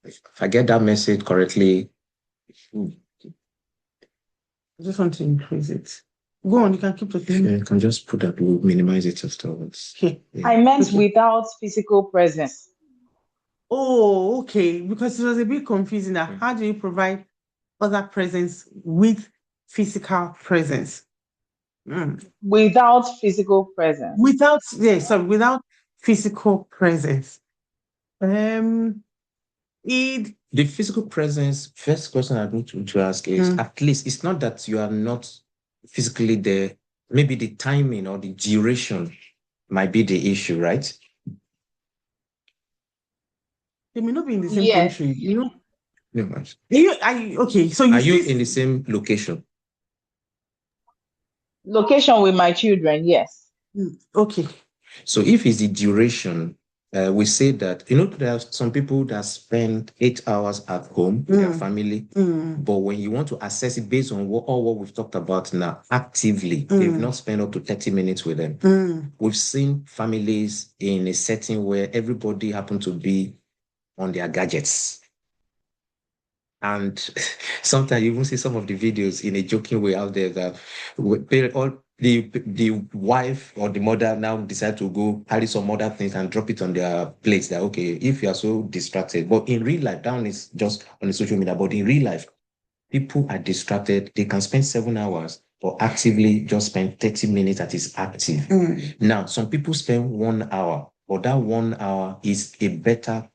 If I get that message correctly. I just want to increase it. Go on, you can keep talking. You can just put that, we'll minimize it afterwards. Okay. Yeah. I meant without physical presence. Oh, okay. Because it was a bit confusing. Now, how do you provide other presence with physical presence? Without physical presence. Without physical presence. The physical presence, first question I need to ask is, at least it's not that you are not physically there, maybe the timing or the duration might be the issue, right? They may not be in the same country, you know. No much. Okay, so are you in the same location? Location with my children, yes. Okay. So if it's the duration, we say that, you know, there are some people that spend 8 hours at home with their family, but when you want to assess it based on what we've talked about now, actively, they've not spent up to 30 minutes with them. We've seen families in a setting where everybody happened to be on their gadgets. And sometimes you even see some of the videos in a joking way out there that the wife or the mother now decide to go carry some other things and drop it on their plates. That, okay, if you are so distracted, but in real life, down is just on the social media, but in real life, people are distracted. They can spend 7 hours, but actively just spend 30 minutes that is active. Now, some people spend 1 hour, but that 1 hour is a better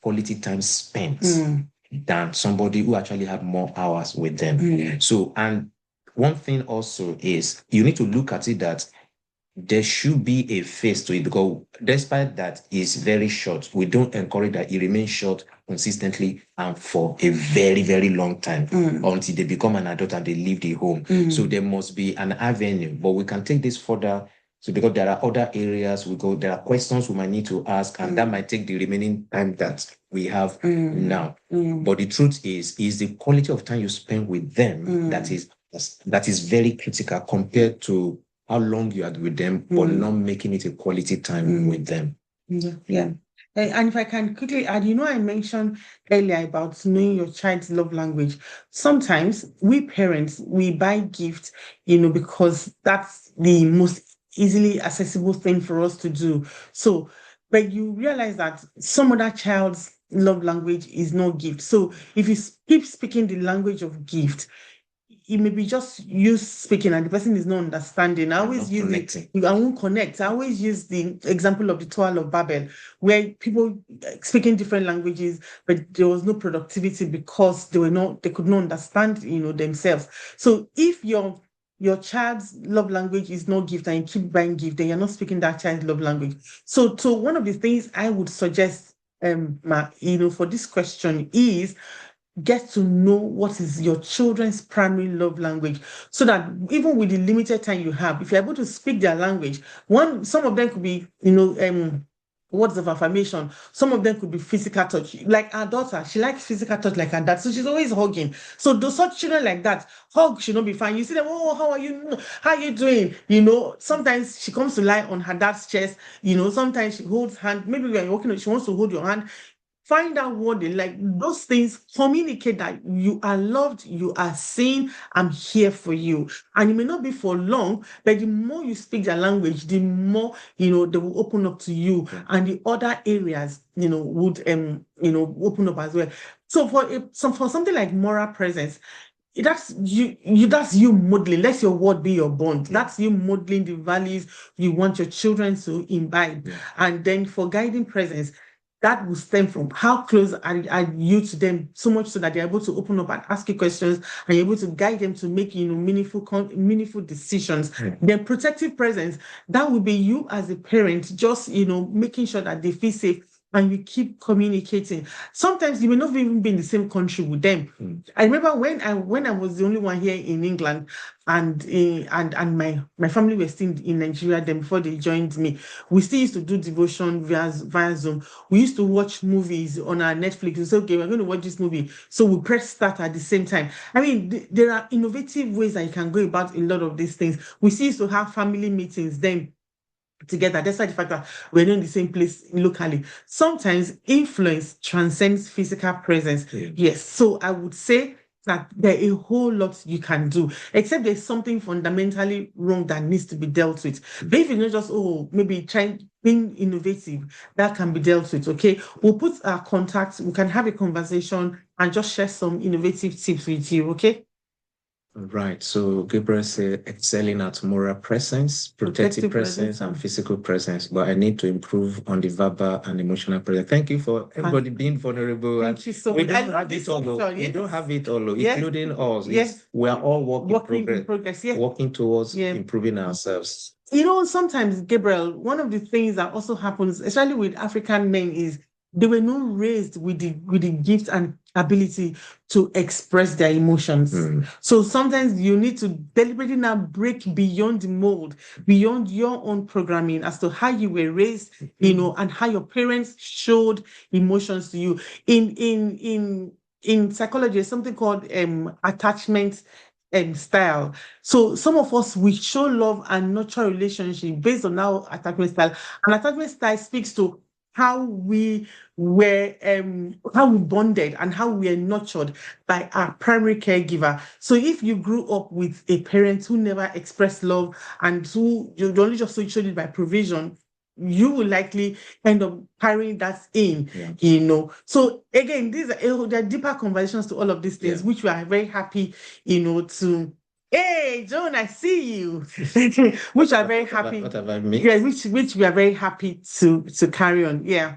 quality time spent than somebody who actually have more hours with them. So, and one thing also is you need to look at it that there should be a phase to it, because despite that is very short, we don't encourage that it remains short consistently and for a very, very long time until they become an adult and they leave the home. So there must be an avenue, but we can take this further. So because there are other areas there are questions we might need to ask, and that might take the remaining time that we have now. But the truth is the quality of time you spend with them that is very critical compared to how long you are with them, but not making it a quality time with them. Yeah. And if I can quickly add, you know, I mentioned earlier about knowing your child's love language. Sometimes we parents, we buy gifts, you know, because that's the most easily accessible thing for us to do. So, but you realize that some other child's love language is not gift. So if you keep speaking the language of gift, it may be just you speaking and the person is not understanding. I always use it. I won't connect. I always use the example of the Tower of Babel, where people speaking different languages, but there was no productivity because they could not understand, you know, themselves. So if your child's love language is not gift and you keep buying gift, then you're not speaking that child's love language. So one of the things I would suggest, for this question is, get to know what is your children's primary love language, so that even with the limited time you have, if you're able to speak their language, some of them could be, words of affirmation. Some of them could be physical touch. Like our daughter, she likes physical touch like her dad, so she's always hugging. So those such children like that, hug should not be fine. You see them, oh, how are you? How are you doing? You know, sometimes she comes to lie on her dad's chest. You know, sometimes she holds hand. Maybe when you're walking, she wants to hold your hand. Find out what they like. Those things communicate that you are loved, you are seen, I'm here for you. And it may not be for long, but the more you speak their language, the more, they will open up to you. And the other areas, would, open up as well. So for something like moral presence, that's you modeling. Let your word be your bond. That's you modeling the values you want your children to imbibe. And then for guiding presence, that will stem from how close are you to them, so much so that they're able to open up and ask you questions, and you're able to guide them to make meaningful decisions. Then protective presence, that will be you as a parent, just making sure that they feel safe, and you keep communicating. Sometimes you may not even be in the same country with them. I remember when I was the only one here in England, and my family were still in Nigeria then before they joined me. We still used to do devotion via Zoom. We used to watch movies on our Netflix. We say, okay, we're going to watch this movie. So we press start at the same time. I mean, there are innovative ways that you can go about a lot of these things. We still used to have family meetings then together, despite the fact that we're not in the same place locally. Sometimes influence transcends physical presence. Yes. So I would say that there are a whole lot you can do, except there's something fundamentally wrong that needs to be dealt with. But if it's not just, maybe trying being innovative, that can be dealt with. Okay. We'll put our contacts, we can have a conversation and just share some innovative tips with you. Okay. Right. So Gabriel said excelling at moral presence, protective presence, and physical presence. But I need to improve on the verbal and emotional presence. Thank you for everybody being vulnerable. Thank you so much. We don't have it all. We don't have it all, including us. Yes. We are all working in progress. Yes. Working towards improving ourselves. Sometimes, Gabriel, one of the things that also happens, especially with African men, is they were not raised with the gift and ability to express their emotions. So sometimes you need to deliberately now break beyond the mold, beyond your own programming as to how you were raised, and how your parents showed emotions to you. In psychology, there's something called attachment style. So some of us, we show love and nurture relationship based on our attachment style. And attachment style speaks to how we were how we bonded and how we are nurtured by our primary caregiver. So if you grew up with a parent who never expressed love and who you only just showed it by provision, you will likely end up carrying that in. So again, there are deeper conversations to all of these things, which we are very happy to. Hey, Joan, I see you. Which are very happy. What have I missed? Yeah, which we are very happy to carry on. Yeah.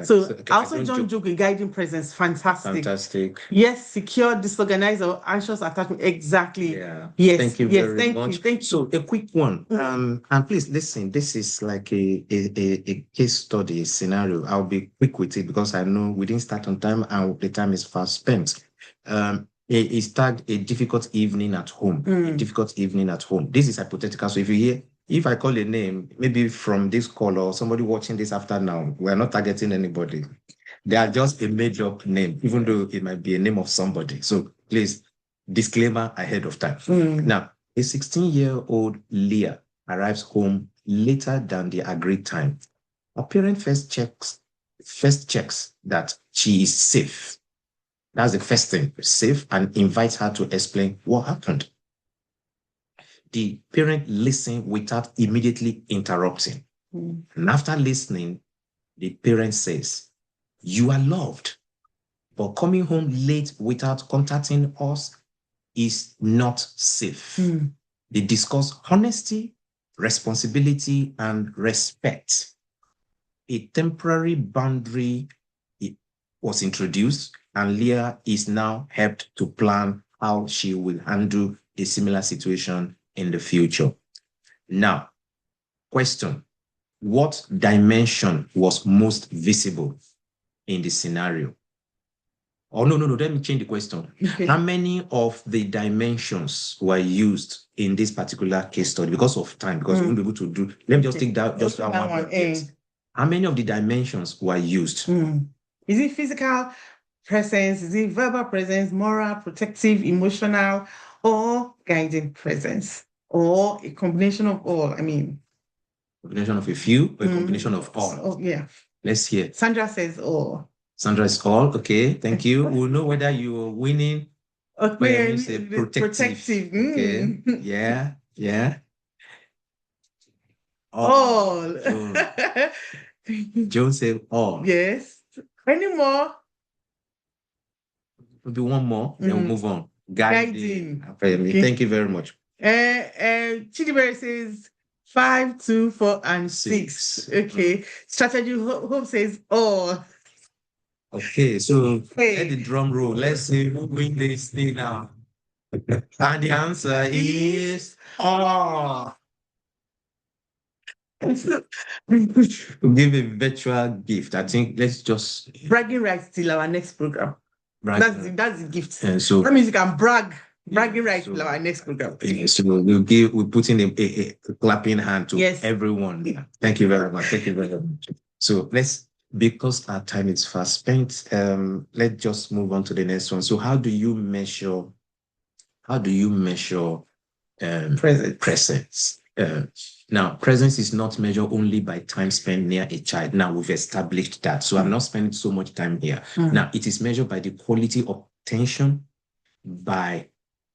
So also John joke in guiding presence, fantastic. Yes, secure, disorganized, or anxious attachment. Exactly. Yeah. Yes. Thank you very much. Thank you. So a quick one. And please listen. This is like a case study scenario. I'll be quick with it because I know we didn't start on time and the time is fast spent. It's tagged a difficult evening at home. A difficult evening at home. This is hypothetical. So if I call a name, maybe from this call or somebody watching this after now, we're not targeting anybody. They are just a made-up name, even though it might be a name of somebody. So please, disclaimer ahead of time. Now, a 16-year-old Leah arrives home later than the agreed time. Her parent first checks that she is safe. That's the first thing, safe, and invites her to explain what happened. The parent listens without immediately interrupting. And after listening, the parent says, "You are loved, but coming home late without contacting us is not safe." They discuss honesty, responsibility, and respect. A temporary boundary was introduced, and Leah is now helped to plan how she will handle a similar situation in the future. Now, question: what dimension was most visible in the scenario? Oh, no, let me change the question. Okay. How many of the dimensions were used in this particular case study? Because of time, because we won't be able to do, let me just take that, just that one. Yes. How many of the dimensions were used? Is it physical presence? Is it verbal presence, moral, protective, emotional, or guiding presence? Or a combination of all? I mean, combination of a few, or a combination of all? Oh, yeah. Let's hear. Sandra says all. Sandra is all. Okay, thank you. We'll know whether you are winning. Okay, protective. Okay. Yeah. All. Joan said all. Yes. Any more? Maybe one more, then we'll move on. guiding. Okay. Thank you very much. Chidibere says 5, 2, 4, and 6. Okay. Strategy Hope says all. Okay, so let the drum roll. Let's see who win this thing now. And the answer is all. We'll give a virtual gift. I think let's just bragging rights till our next program. That's the gift. So that means you can bragging rights till our next program. So we'll put in a clapping hand to everyone. Yeah. Thank you very much. Thank you very much. So because our time is fast spent, let's just move on to the next one. So how do you measure presence? Now, presence is not measured only by time spent near a child. Now, we've established that. So I'm not spending so much time here. Now, it is measured by the quality of attention, by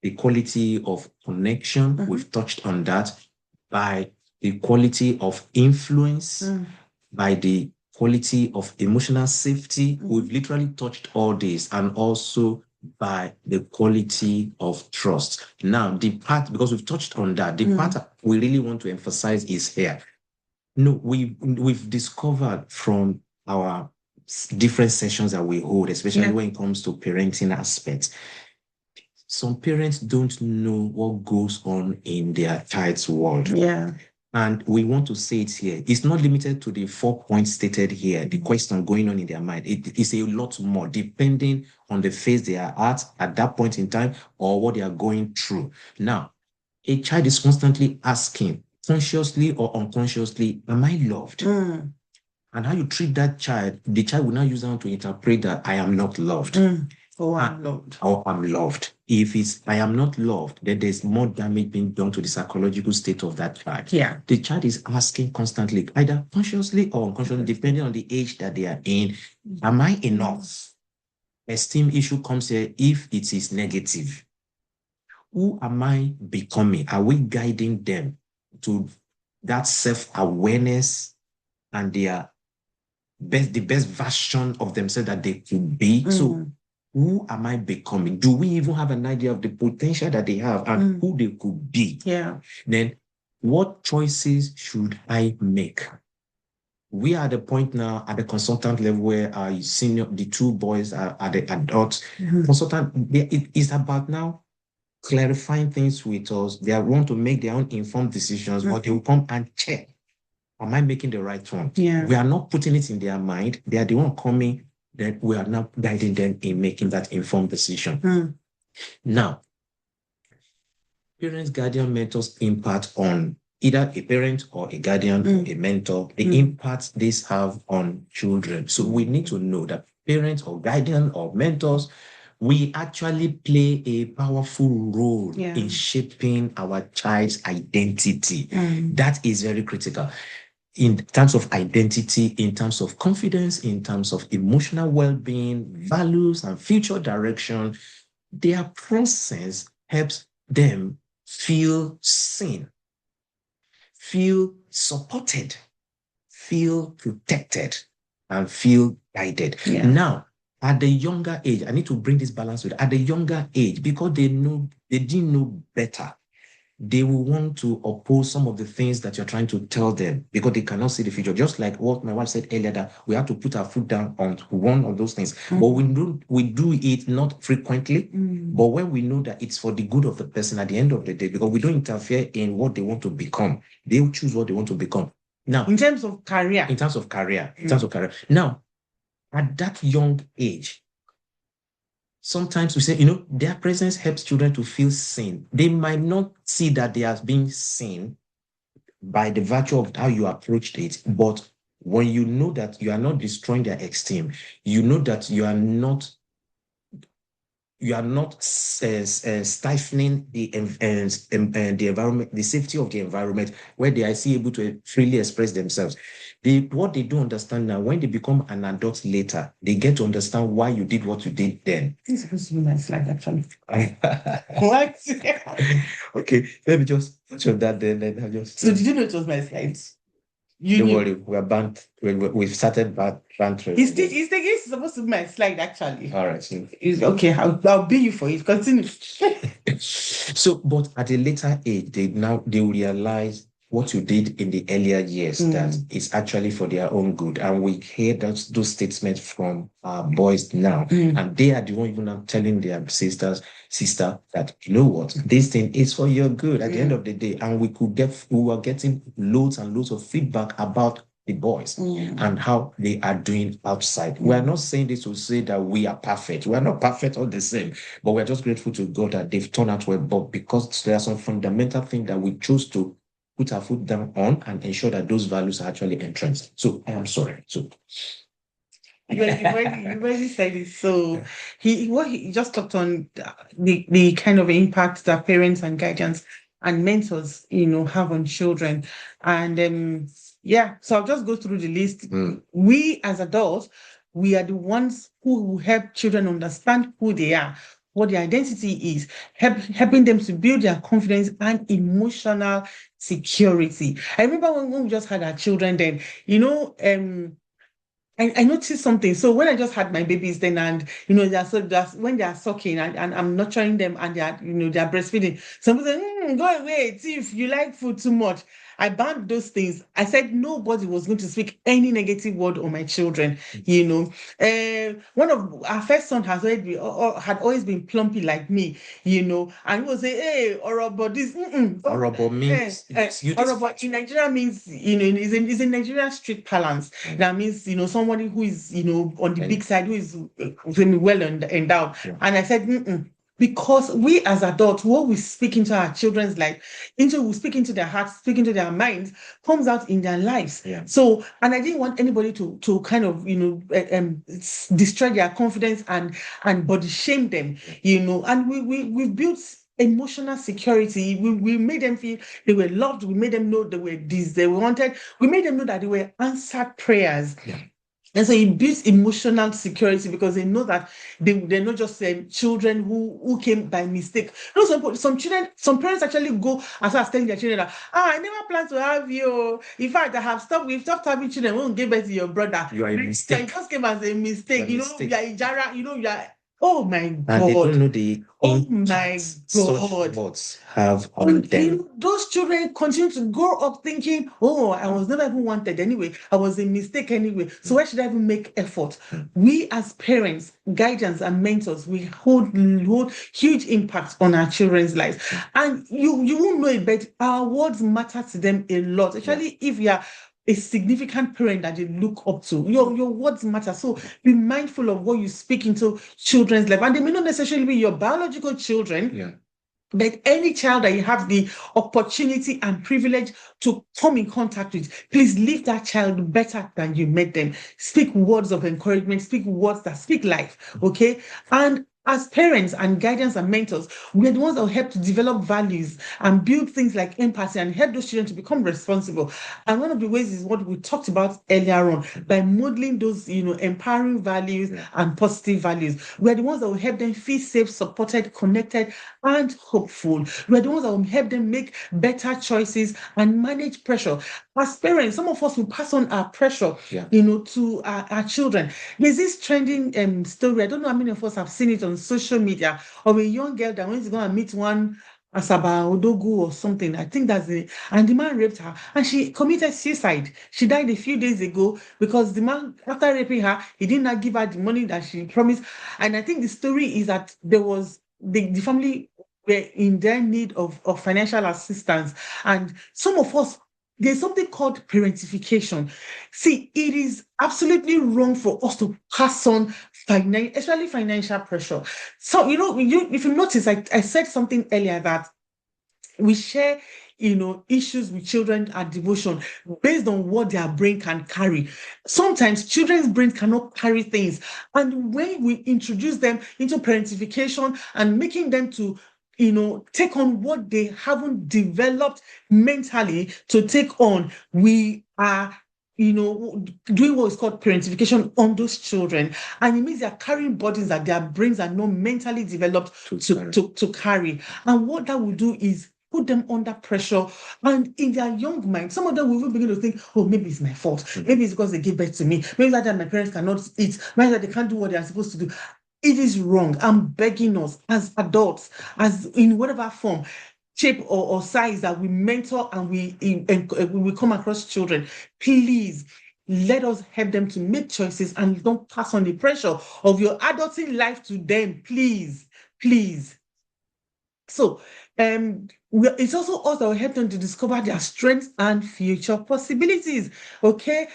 the quality of connection. We've touched on that. By the quality of influence, by the quality of emotional safety. We've literally touched all this, and also by the quality of trust. Now, the part, because we've touched on that, the part we really want to emphasize is here. No, we've discovered from our different sessions that we hold, especially when it comes to parenting aspects, some parents don't know what goes on in their child's world. Yeah. And we want to say it here. It's not limited to the 4 points stated here, the question going on in their mind. It is a lot more, depending on the phase they are at that point in time, or what they are going through. Now, a child is constantly asking, consciously or unconsciously, am I loved? And how you treat that child, the child will now use that to interpret that I am not loved. Oh, I'm loved. Or I'm loved. If it's I am not loved, then there's more damage being done to the psychological state of that child. Yeah. The child is asking constantly, either consciously or unconsciously, depending on the age that they are in, am I enough? Esteem issue comes here if it is negative. Who am I becoming? Are we guiding them to that self-awareness and the best version of themselves that they could be? So who am I becoming? Do we even have an idea of the potential that they have and who they could be? Yeah. Then what choices should I make? We are at the point now at the consultant level where the two boys are the adults. Consultant, it is about now clarifying things with us. They want to make their own informed decisions, but they will come and check. Am I making the right one? Yeah. We are not putting it in their mind. They are the one coming, that we are now guiding them in making that informed decision. Now, parents, guardian, mentors impact on either a parent or a guardian or a mentor, the impact this have on children. So we need to know that parents or guardian or mentors, we actually play a powerful role in shaping our child's identity. That is very critical. In terms of identity, in terms of confidence, in terms of emotional well-being, values, and future direction, their presence helps them feel seen, feel supported, feel protected, and feel guided. Yeah. Now, at the younger age, I need to bring this balance with at the younger age, because they didn't know better. They will want to oppose some of the things that you're trying to tell them because they cannot see the future. Just like what my wife said earlier, that we have to put our foot down on one of those things. But we do it not frequently, but when we know that it's for the good of the person at the end of the day, because we don't interfere in what they want to become. They will choose what they want to become. Now, in terms of career. Now, at that young age, sometimes we say, their presence helps children to feel seen. They might not see that they are being seen by the virtue of how you approached it, but when you know that you are not destroying their esteem, you know that you are not stifling the environment, the safety of the environment where they are still able to freely express themselves. What they don't understand now, when they become an adult later, they get to understand why you did what you did then. This is supposed to be my slide, actually. What? Okay, let me just touch on that then. So did you know it was my slides? Don't worry, we're banned. We've started bantering. It's supposed to be my slide, actually. All right. Okay, I'll bill you for it. Continue. So, but at a later age, they realize what you did in the earlier years that it's actually for their own good. And we hear those statements from boys now. And they are the one even now telling their sister that, you know what, this thing is for your good at the end of the day. And we were getting loads and loads of feedback about the boys and how they are doing outside. We are not saying this to say that we are perfect. We are not perfect all the same, but we're just grateful to God that they've turned out well. But because there are some fundamental things that we choose to put our foot down on and ensure that those values are actually entrenched. So I am sorry. So you already said it. So he just talked on the kind of impact that parents and guardians and mentors, have on children. And so I'll just go through the list. We as adults, we are the ones who will help children understand who they are, what their identity is, helping them to build their confidence and emotional security. I remember when we just had our children then, I noticed something. So when I just had my babies then, and when they are sucking and I'm nurturing them and they're breastfeeding, some people say, go away, if you like food too much. I banned those things. I said nobody was going to speak any negative word on my children. One of our first son had always been plumpy like me, and he would say, hey, Orobo, this Orobo means Orobo in Nigeria means, is a Nigerian street parlance. That means, somebody who is, on the big side, who is well endowed. And I said, because we as adults, what we speak into our children's life, we speak into their hearts, speak into their minds, comes out in their lives. So, and I didn't want anybody to kind of, destroy their confidence and body shame them, and we've built emotional security. We made them feel they were loved. We made them know they were wanted. We made them know that they were answered prayers. And so it builds emotional security because they know that they're not just children who came by mistake. Some parents actually go as far as telling their children that, I never planned to have you. In fact, we've stopped having children. We won't give birth to your brother. You are a mistake. It just came as a mistake. You are a Jara, you are. Oh my God. And they don't know the impact such words have on them. Those children continue to grow up thinking, I was never even wanted anyway. I was a mistake anyway. So why should I even make effort? We as parents, guardians, and mentors, we hold huge impact on our children's lives. And you won't know it, but our words matter to them a lot. Especially if you are a significant parent that you look up to. Your words matter. So be mindful of what you speak into children's life. And they may not necessarily be your biological children, but any child that you have the opportunity and privilege to come in contact with, please leave that child better than you met them. Speak words of encouragement, speak words that speak life, okay? And as parents and guardians and mentors, we're the ones that will help to develop values and build things like empathy and help those children to become responsible. And one of the ways is what we talked about earlier on, by modeling those, empowering values and positive values. We're the ones that will help them feel safe, supported, connected, and hopeful. We're the ones that will help them make better choices and manage pressure. As parents, some of us will pass on our pressure, to our children. There's this trending story. I don't know how many of us have seen it on social media, of a young girl that went to go and meet one Asaba Odogu or something. I think that's it. And the man raped her and she committed suicide. She died a few days ago because the man, after raping her, he did not give her the money that she promised. And I think the story is that there was the family were in their need of financial assistance. And some of us, there's something called parentification. See, it is absolutely wrong for us to pass on especially financial pressure. So, if you notice, I said something earlier that we share, issues with children at devotion based on what their brain can carry. Sometimes children's brains cannot carry things. And when we introduce them into parentification and making them to take on what they haven't developed mentally to take on, we are doing what is called parentification on those children. And it means they're carrying burdens that their brains are not mentally developed to carry. And what that will do is put them under pressure. And in their young mind, some of them will even begin to think, oh, maybe it's my fault. Maybe it's because they gave birth to me. Maybe that my parents cannot eat. Maybe that they can't do what they are supposed to do. It is wrong. I'm begging us as adults, as in whatever form, shape or size that we mentor and we come across children, please let us help them to make choices and don't pass on the pressure of your adulting life to them, please. So it's also us that will help them to discover their strengths and future possibilities. Okay.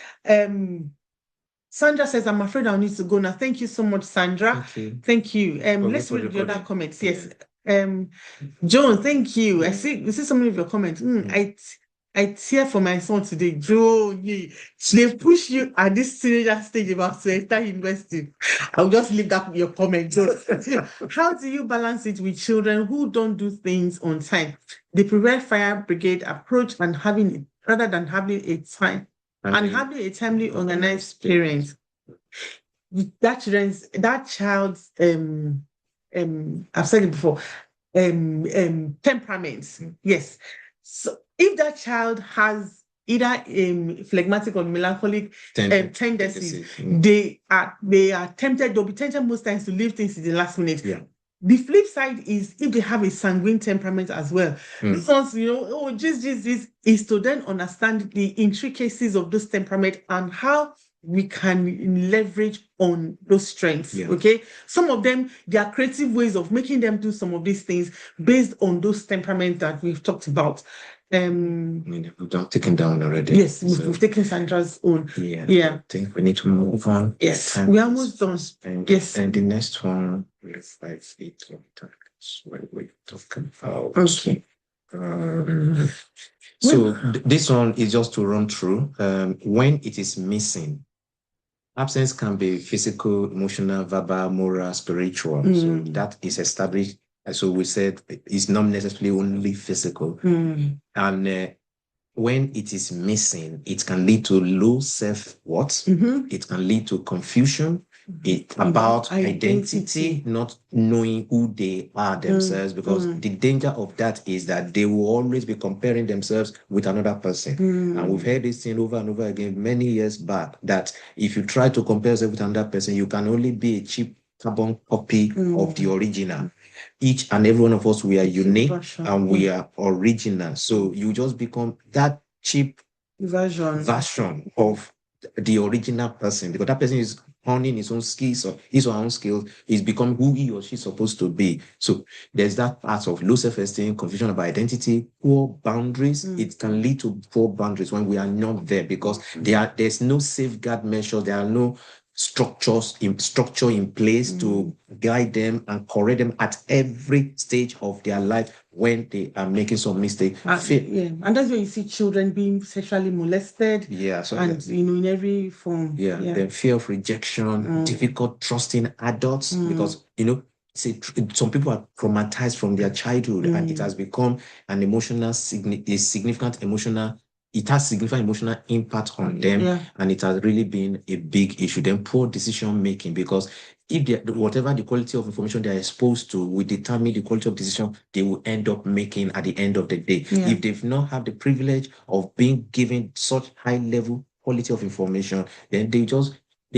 Sandra says, I'm afraid I'll need to go now. Thank you so much, Sandra. Thank you. Let's read the other comments. Yes. Joan, thank you. I see some of your comments. I tear for my son today. Joan, they push you at this teenager stage about to enter university. I'll just leave that your comment. How do you balance it with children who don't do things on time? They prefer fire brigade approach and rather than having a having a timely organized parent. That child's I've said it before, temperaments. Yes. So if that child has either phlegmatic or melancholic tendencies, they are tempted, they'll be tempted most times to leave things in the last minute. Yeah. The flip side is if they have a sanguine temperament as well. This one's, this is to then understand the intricacies of those temperament and how we can leverage on those strengths. Yeah. Okay. Some of them, there are creative ways of making them do some of these things based on those temperaments that we've talked about. We've taken down already. Yes, we've taken Sandra's own. Yeah. I think we need to move on. Yes, we're almost done. Yes. And the next one, what we're talking about. Okay. So this one is just to run through. When it is missing, absence can be physical, emotional, verbal, moral, spiritual. So that is established. So we said it's not necessarily only physical. And when it is missing, it can lead to low self-worth. It can lead to confusion about identity, not knowing who they are themselves, because the danger of that is that they will always be comparing themselves with another person. And we've heard this thing over and over again many years back, that if you try to compare yourself with another person, you can only be a cheap carbon copy of the original. Each and every one of us, we are unique and we are original. So you just become that cheap version of the original person, because that person is honing his own skills or his or her own skills, is becoming who he or she is supposed to be. So there's that part of low self-esteem, confusion about identity, poor boundaries. It can lead to poor boundaries when we are not there, because there's no safeguard measures, there are no structure in place to guide them and correct them at every stage of their life when they are making some mistake. And that's where you see children being sexually molested. In every form. The fear of rejection, difficult trusting adults, because some people are traumatized from their childhood, and it has become significant emotional impact on them, and it has really been a big issue. Then poor decision making, because if whatever the quality of information they are exposed to will determine the quality of decision they will end up making at the end of the day. If they've not had the privilege of being given such high level quality of information, then they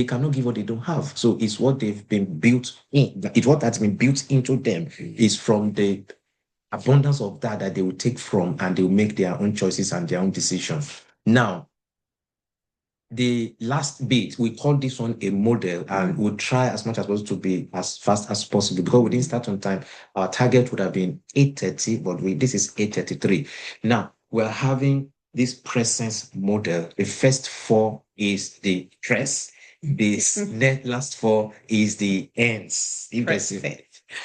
cannot give what they don't have. So it's what they've been built in. It's what has been built into them. Is from the abundance of that they will take from, and they will make their own choices and their own decisions. Now, the last bit, we call this one a model, and we'll try as much as possible to be as fast as possible, because we didn't start on time. Our target would have been 8:30, but this is 8:33. Now, we're having this presence model. The first 4 is the stress. This last 4 is the ends.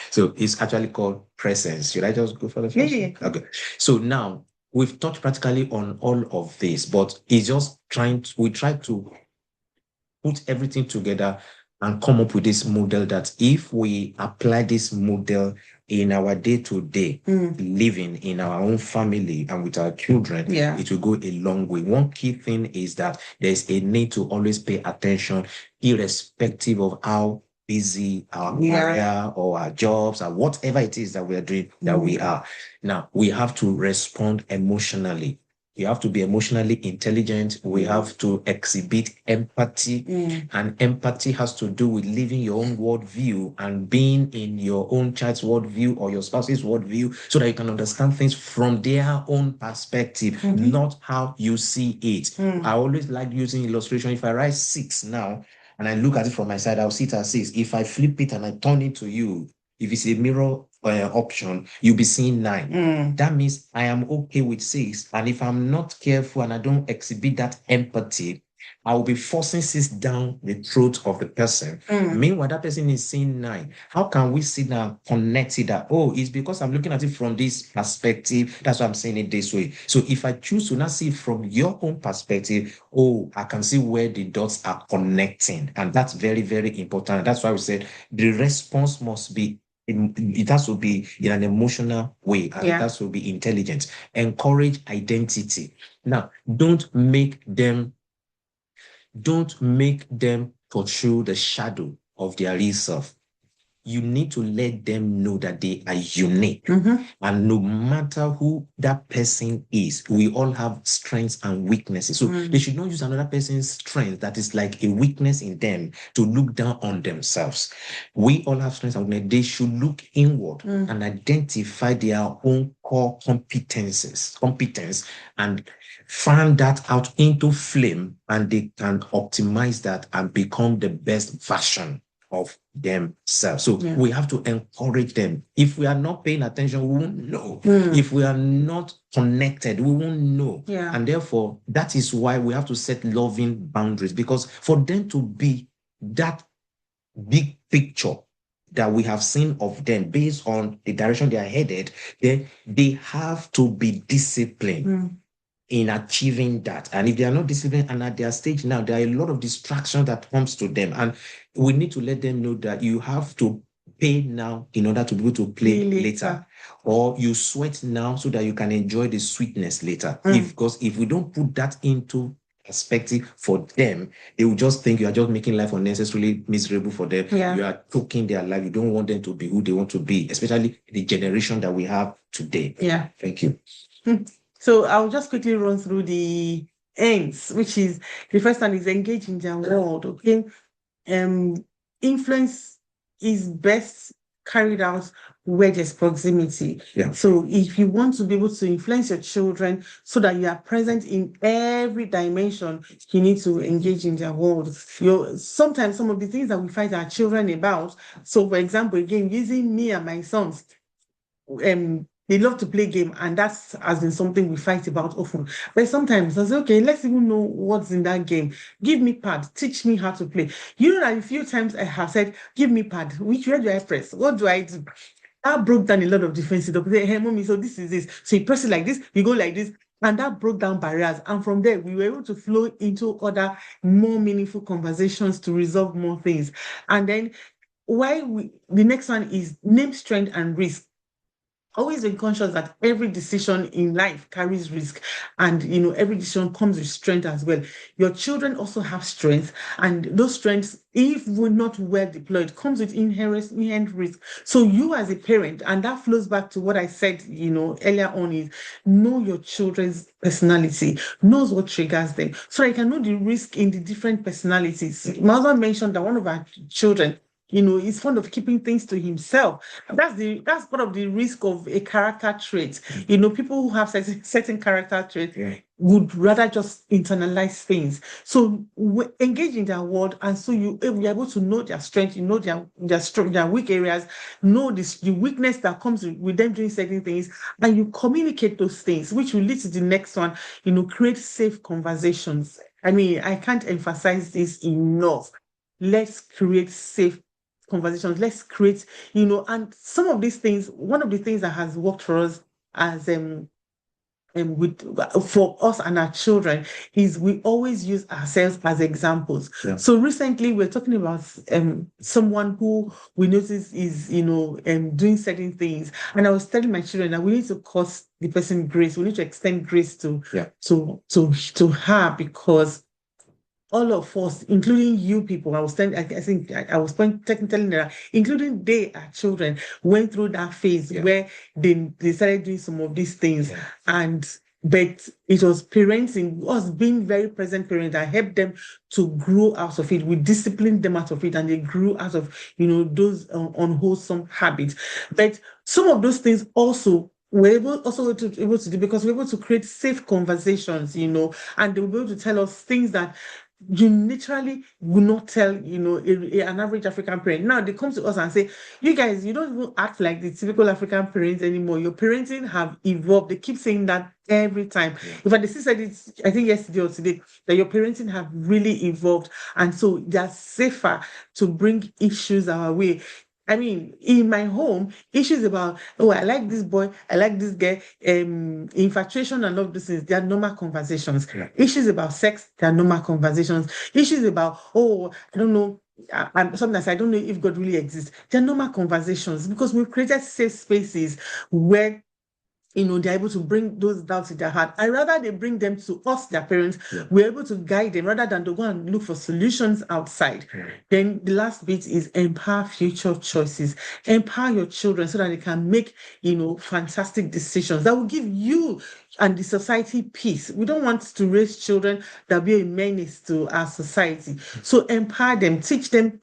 So it's actually called presence. Should I just go for the first one? Okay. So now we've touched practically on all of this, but it's just we try to put everything together and come up with this model that if we apply this model in our day-to-day living, in our own family and with our children, it will go a long way. One key thing is that there's a need to always pay attention, irrespective of how busy, our career or our jobs or whatever it is that we are doing, that we are. Now, we have to respond emotionally. You have to be emotionally intelligent. We have to exhibit empathy. And empathy has to do with living your own worldview and being in your own child's worldview or your spouse's worldview so that you can understand things from their own perspective, not how you see it. I always like using illustration. If I write 6 now and I look at it from my side, I'll see it as 6. If I flip it and I turn it to you, if it's a mirror option, you'll be seeing 9. That means I am okay with 6. And if I'm not careful and I don't exhibit that empathy, I will be forcing 6 down the throat of the person. Meanwhile, that person is seeing 9. How can we sit down connected that, oh, it's because I'm looking at it from this perspective. That's why I'm saying it this way. So if I choose to not see it from your own perspective, oh, I can see where the dots are connecting. And that's very, very important. That's why we said the response must be it has to be in an emotional way, and it has to be intelligent. Encourage identity. Now, don't make them pursue the shadow of their real self. You need to let them know that they are unique. And no matter who that person is, we all have strengths and weaknesses. So they should not use another person's strength that is like a weakness in them to look down on themselves. We all have strengths and weaknesses. They should look inward and identify their own core competence, and fan that out into flame, and they can optimize that and become the best version of themselves. So we have to encourage them. If we are not paying attention, we won't know. If we are not connected, we won't know. And therefore, that is why we have to set loving boundaries, because for them to be that big picture that we have seen of them based on the direction they are headed, then they have to be disciplined in achieving that. And if they are not disciplined and at their stage now, there are a lot of distractions that comes to them. And we need to let them know that you have to pay now in order to be able to play later. Or you sweat now so that you can enjoy the sweetness later. Because if we don't put that into perspective for them, they will just think you are just making life unnecessarily miserable for them. You are choking their life. You don't want them to be who they want to be, especially the generation that we have today. Thank you. So I'll just quickly run through the ends, which is the first one is engage in their world. Okay. Influence is best carried out where there's proximity. So if you want to be able to influence your children so that you are present in every dimension, you need to engage in their world. Sometimes some of the things that we fight our children about. So for example, again, using me and my sons, they love to play game, and that's has been something we fight about often. But sometimes I say, okay, let's even know what's in that game. Give me pad, teach me how to play. You know that a few times I have said, give me pad. Where do I press? What do I do? That broke down a lot of defenses. They say, hey, mommy, so this is this. So you press it like this, you go like this. And that broke down barriers. And from there, we were able to flow into other more meaningful conversations to resolve more things. And then the next one is name strength and risk. Always be conscious that every decision in life carries risk, and every decision comes with strength as well. Your children also have strengths, and those strengths, if we're not well deployed, comes with inherent risk. So you as a parent, and that flows back to what I said earlier on, is know your children's personality, knows what triggers them, so you can know the risk in the different personalities. Mother mentioned that one of our children is fond of keeping things to himself. That's part of the risk of a character trait. People who have certain character traits would rather just internalize things. So engage in their world, and so you're able to know their strength, their weak areas, know the weakness that comes with them doing certain things, and you communicate those things, which will lead to the next one. Create safe conversations. I mean, I can't emphasize this enough. Let's create safe conversations. Let's create, and some of these things, one of the things that has worked for us as for us and our children is we always use ourselves as examples. So recently we're talking about someone who we notice is doing certain things, and I was telling my children that we need to cause the person grace. We need to extend grace to her, because all of us, including you people, I think I was technically there, including they are children, went through that phase where they started doing some of these things. But it was parenting, us being very present parents that helped them to grow out of it. We disciplined them out of it, and they grew out of, those unwholesome habits. But some of those things also we're able to do because we're able to create safe conversations, and they will be able to tell us things that you literally will not tell, an average African parent. Now they come to us and say, you guys, you don't even act like the typical African parents anymore. Your parenting have evolved. They keep saying that every time. In fact, the sister said it, I think yesterday or today, that your parenting have really evolved. And so they're safer to bring issues our way. I mean, in my home, issues about, oh, I like this boy, I like this girl, infatuation and all these things, they are normal conversations. Issues about sex, they are normal conversations. Issues about, oh, I don't know, sometimes I don't know if God really exists. They're normal conversations because we've created safe spaces where they're able to bring those doubts in their heart. I rather they bring them to us, their parents. We're able to guide them rather than to go and look for solutions outside. Then the last bit is empower future choices. Empower your children so that they can make, fantastic decisions that will give you and the society peace. We don't want to raise children that be a menace to our society. So empower them, teach them,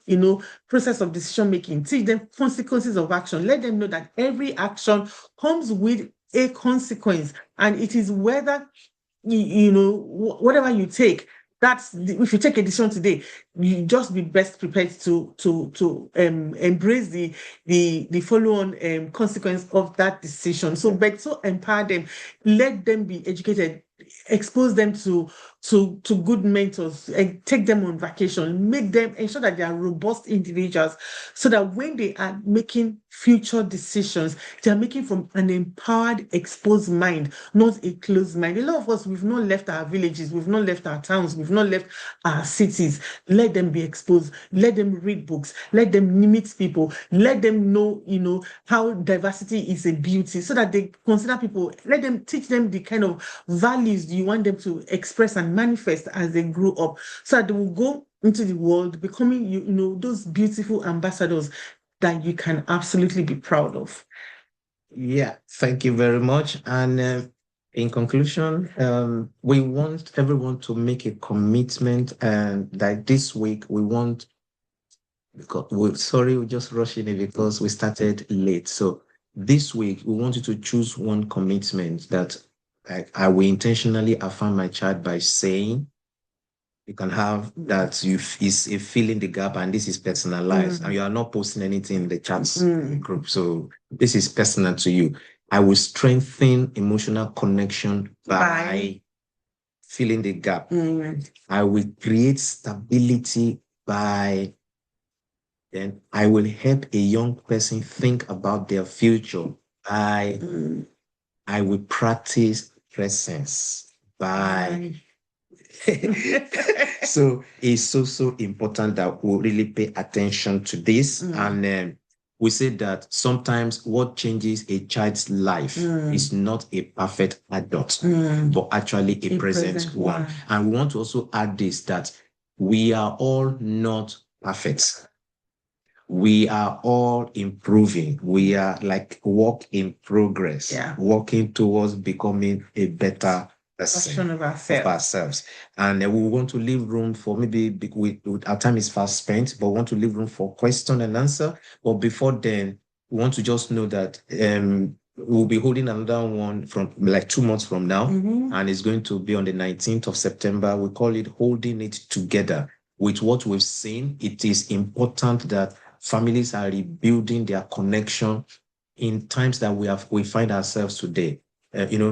process of decision making, teach them consequences of action. Let them know that every action comes with a consequence, and it is whether whatever you take. That's if you take a decision today, you just be best prepared to embrace the follow-on consequence of that decision. So empower them, let them be educated, expose them to good mentors, and take them on vacation, ensure that they are robust individuals, so that when they are making future decisions, they are making from an empowered, exposed mind, not a closed mind. A lot of us, we've not left our villages, we've not left our towns, we've not left our cities. Let them be exposed, let them read books, let them meet people, let them know, how diversity is a beauty, so that they consider people, let them teach them the kind of values you want them to express and manifest as they grow up, so that they will go into the world becoming, those beautiful ambassadors that you can absolutely be proud of. Yeah, thank you very much. And in conclusion, we want everyone to make a commitment, and that this week we want, because we're just rushing it because we started late. So this week we want you to choose one commitment that I will intentionally affirm my child by saying. You can have that is a fill in the gap, and this is personalized, and you are not posting anything in the chats group. So this is personal to you. I will strengthen emotional connection by filling the gap. I will create stability by, then I will help a young person think about their future by, I will practice presence by. So it's so important that we really pay attention to this. And we say that sometimes what changes a child's life is not a perfect adult, but actually a present one. And we want to also add this, that we are all not perfect. We are all improving. We are like work in progress, working towards becoming a better version of ourselves. And we want to leave room for our time is fast spent, but we want to leave room for question and answer. But before then, we want to just know that we'll be holding another one from like 2 months from now, and it's going to be on the 19th of September. We call it Holding It Together. With what we've seen, it is important that families are rebuilding their connection in times that we find ourselves today.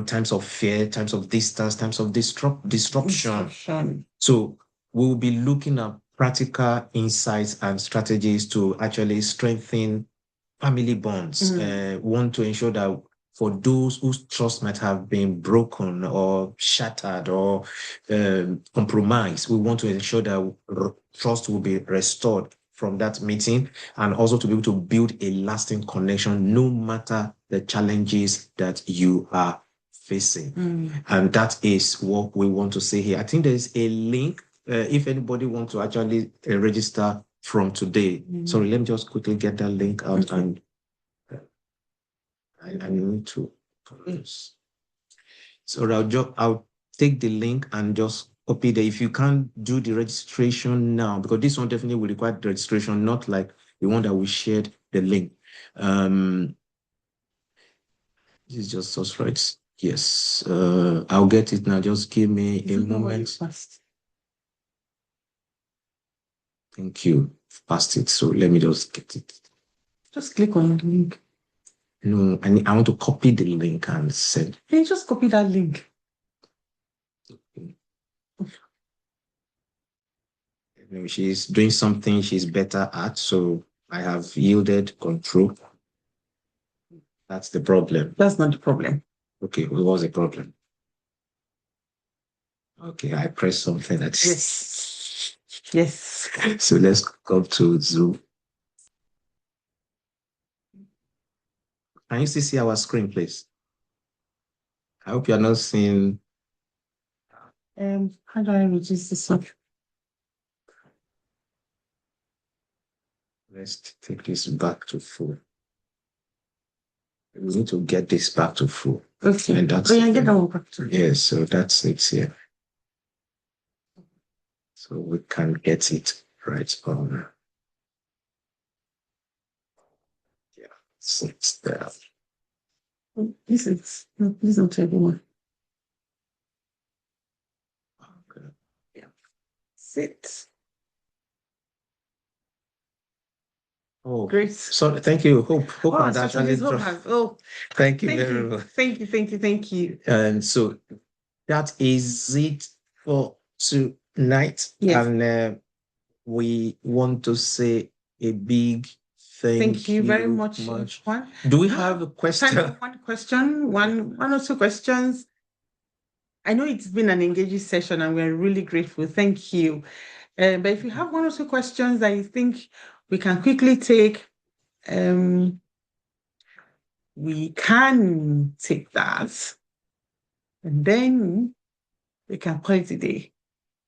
Times of fear, times of distance, times of disruption. So we'll be looking at practical insights and strategies to actually strengthen family bonds. We want to ensure that for those whose trust might have been broken or shattered or compromised, we want to ensure that trust will be restored from that meeting, and also to be able to build a lasting connection no matter the challenges that you are facing. And that is what we want to say here. I think there is a link if anybody wants to actually register from today, sorry, let me just quickly get that link out and I need to. So I'll take the link and just copy there. If you can't do the registration now, because this one definitely will require the registration, not like the one that we shared the link. This is just us, right? Yes. I'll get it now. Just give me a moment. Thank you. Passed it. So let me just get it. Just click on the link. No, I want to copy the link and send. Can you just copy that link? No, she's doing something she's better at, so I have yielded control. That's the problem. That's not the problem. Okay, what was the problem? Okay, I pressed something that's... Yes. Yes. So let's go to Zoom. Can you still see our screen, please? I hope you're not seeing... How do I reduce this one? Let's take this back to full. We need to get this back to full. Okay. And that's get that one back to yes, so that's it here. So we can get it right on. Yeah, so it's there. This is not everyone. Okay. Yeah. Sit. Oh, great. So thank you. Hope Hope has. Thank you very much. Thank you. And so that is it for tonight. Yes. And we want to say a big thank you very much. Do we have a question? Time for one question, one or two questions. I know it's been an engaging session and we're really grateful. Thank you. But if you have one or two questions that you think we can quickly take, we can take that. And then we can call it a day.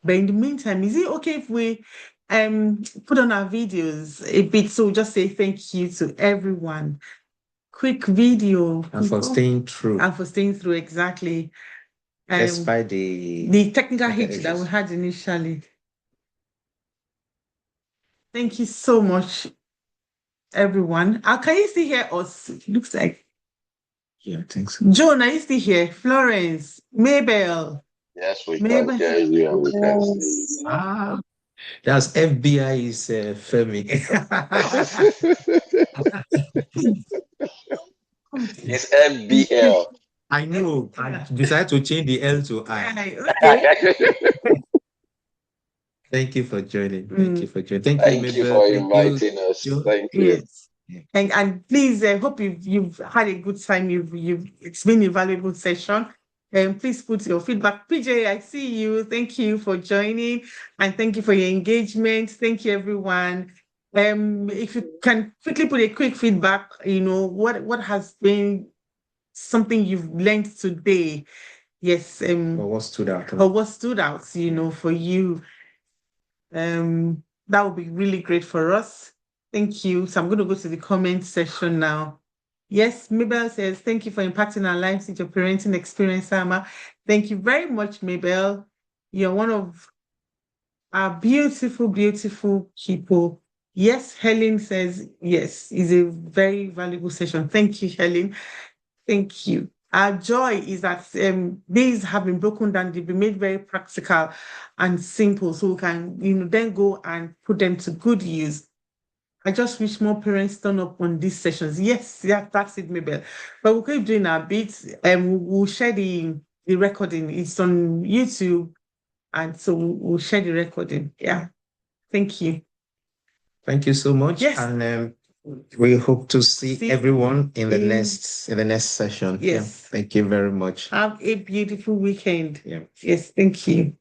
But in the meantime, is it okay if we put on our videos a bit? So just say thank you to everyone. Quick video. And for staying through. And for staying through, exactly. Despite the technical hitch that we had initially. Thank you so much, everyone. Can you still hear us? It looks like. Yeah, I think so. Joan, are you still here? Florence, Mabel. Yes, we can hear you and we can see you. That's FBI is Femi. It's FBL. I know. I decided to change the L to I. Okay. Thank you for joining. Thank you for joining. Thank you for inviting us. Thank you. Yes. And please, I hope you've had a good time. It's been a valuable session. Please put your feedback. PJ, I see you. Thank you for joining, and thank you for your engagement. Thank you, everyone. If you can quickly put a quick feedback, what has been something you've learned today? Yes. Or what stood out? Or what stood out, for you. That would be really great for us. Thank you. So I'm going to go to the comment section now. Yes, Mabel says, thank you for impacting our lives with your parenting experience, Sama. Thank you very much, Mabel. You're one of our beautiful, beautiful people. Yes, Helen says, yes, it's a very valuable session. Thank you, Helen. Thank you. Our joy is that these have been broken down, they've been made very practical and simple, so we can, then go and put them to good use. I just wish more parents turn up on these sessions. Yes, yeah, that's it, Mabel. But we'll keep doing our bits, and we'll share the recording. It's on YouTube, and so we'll share the recording. Yeah, thank you. Thank you so much. Yes. And we hope to see everyone in the next session. Yes. Yeah. Thank you very much. Have a beautiful weekend. Yeah. Yes, thank you.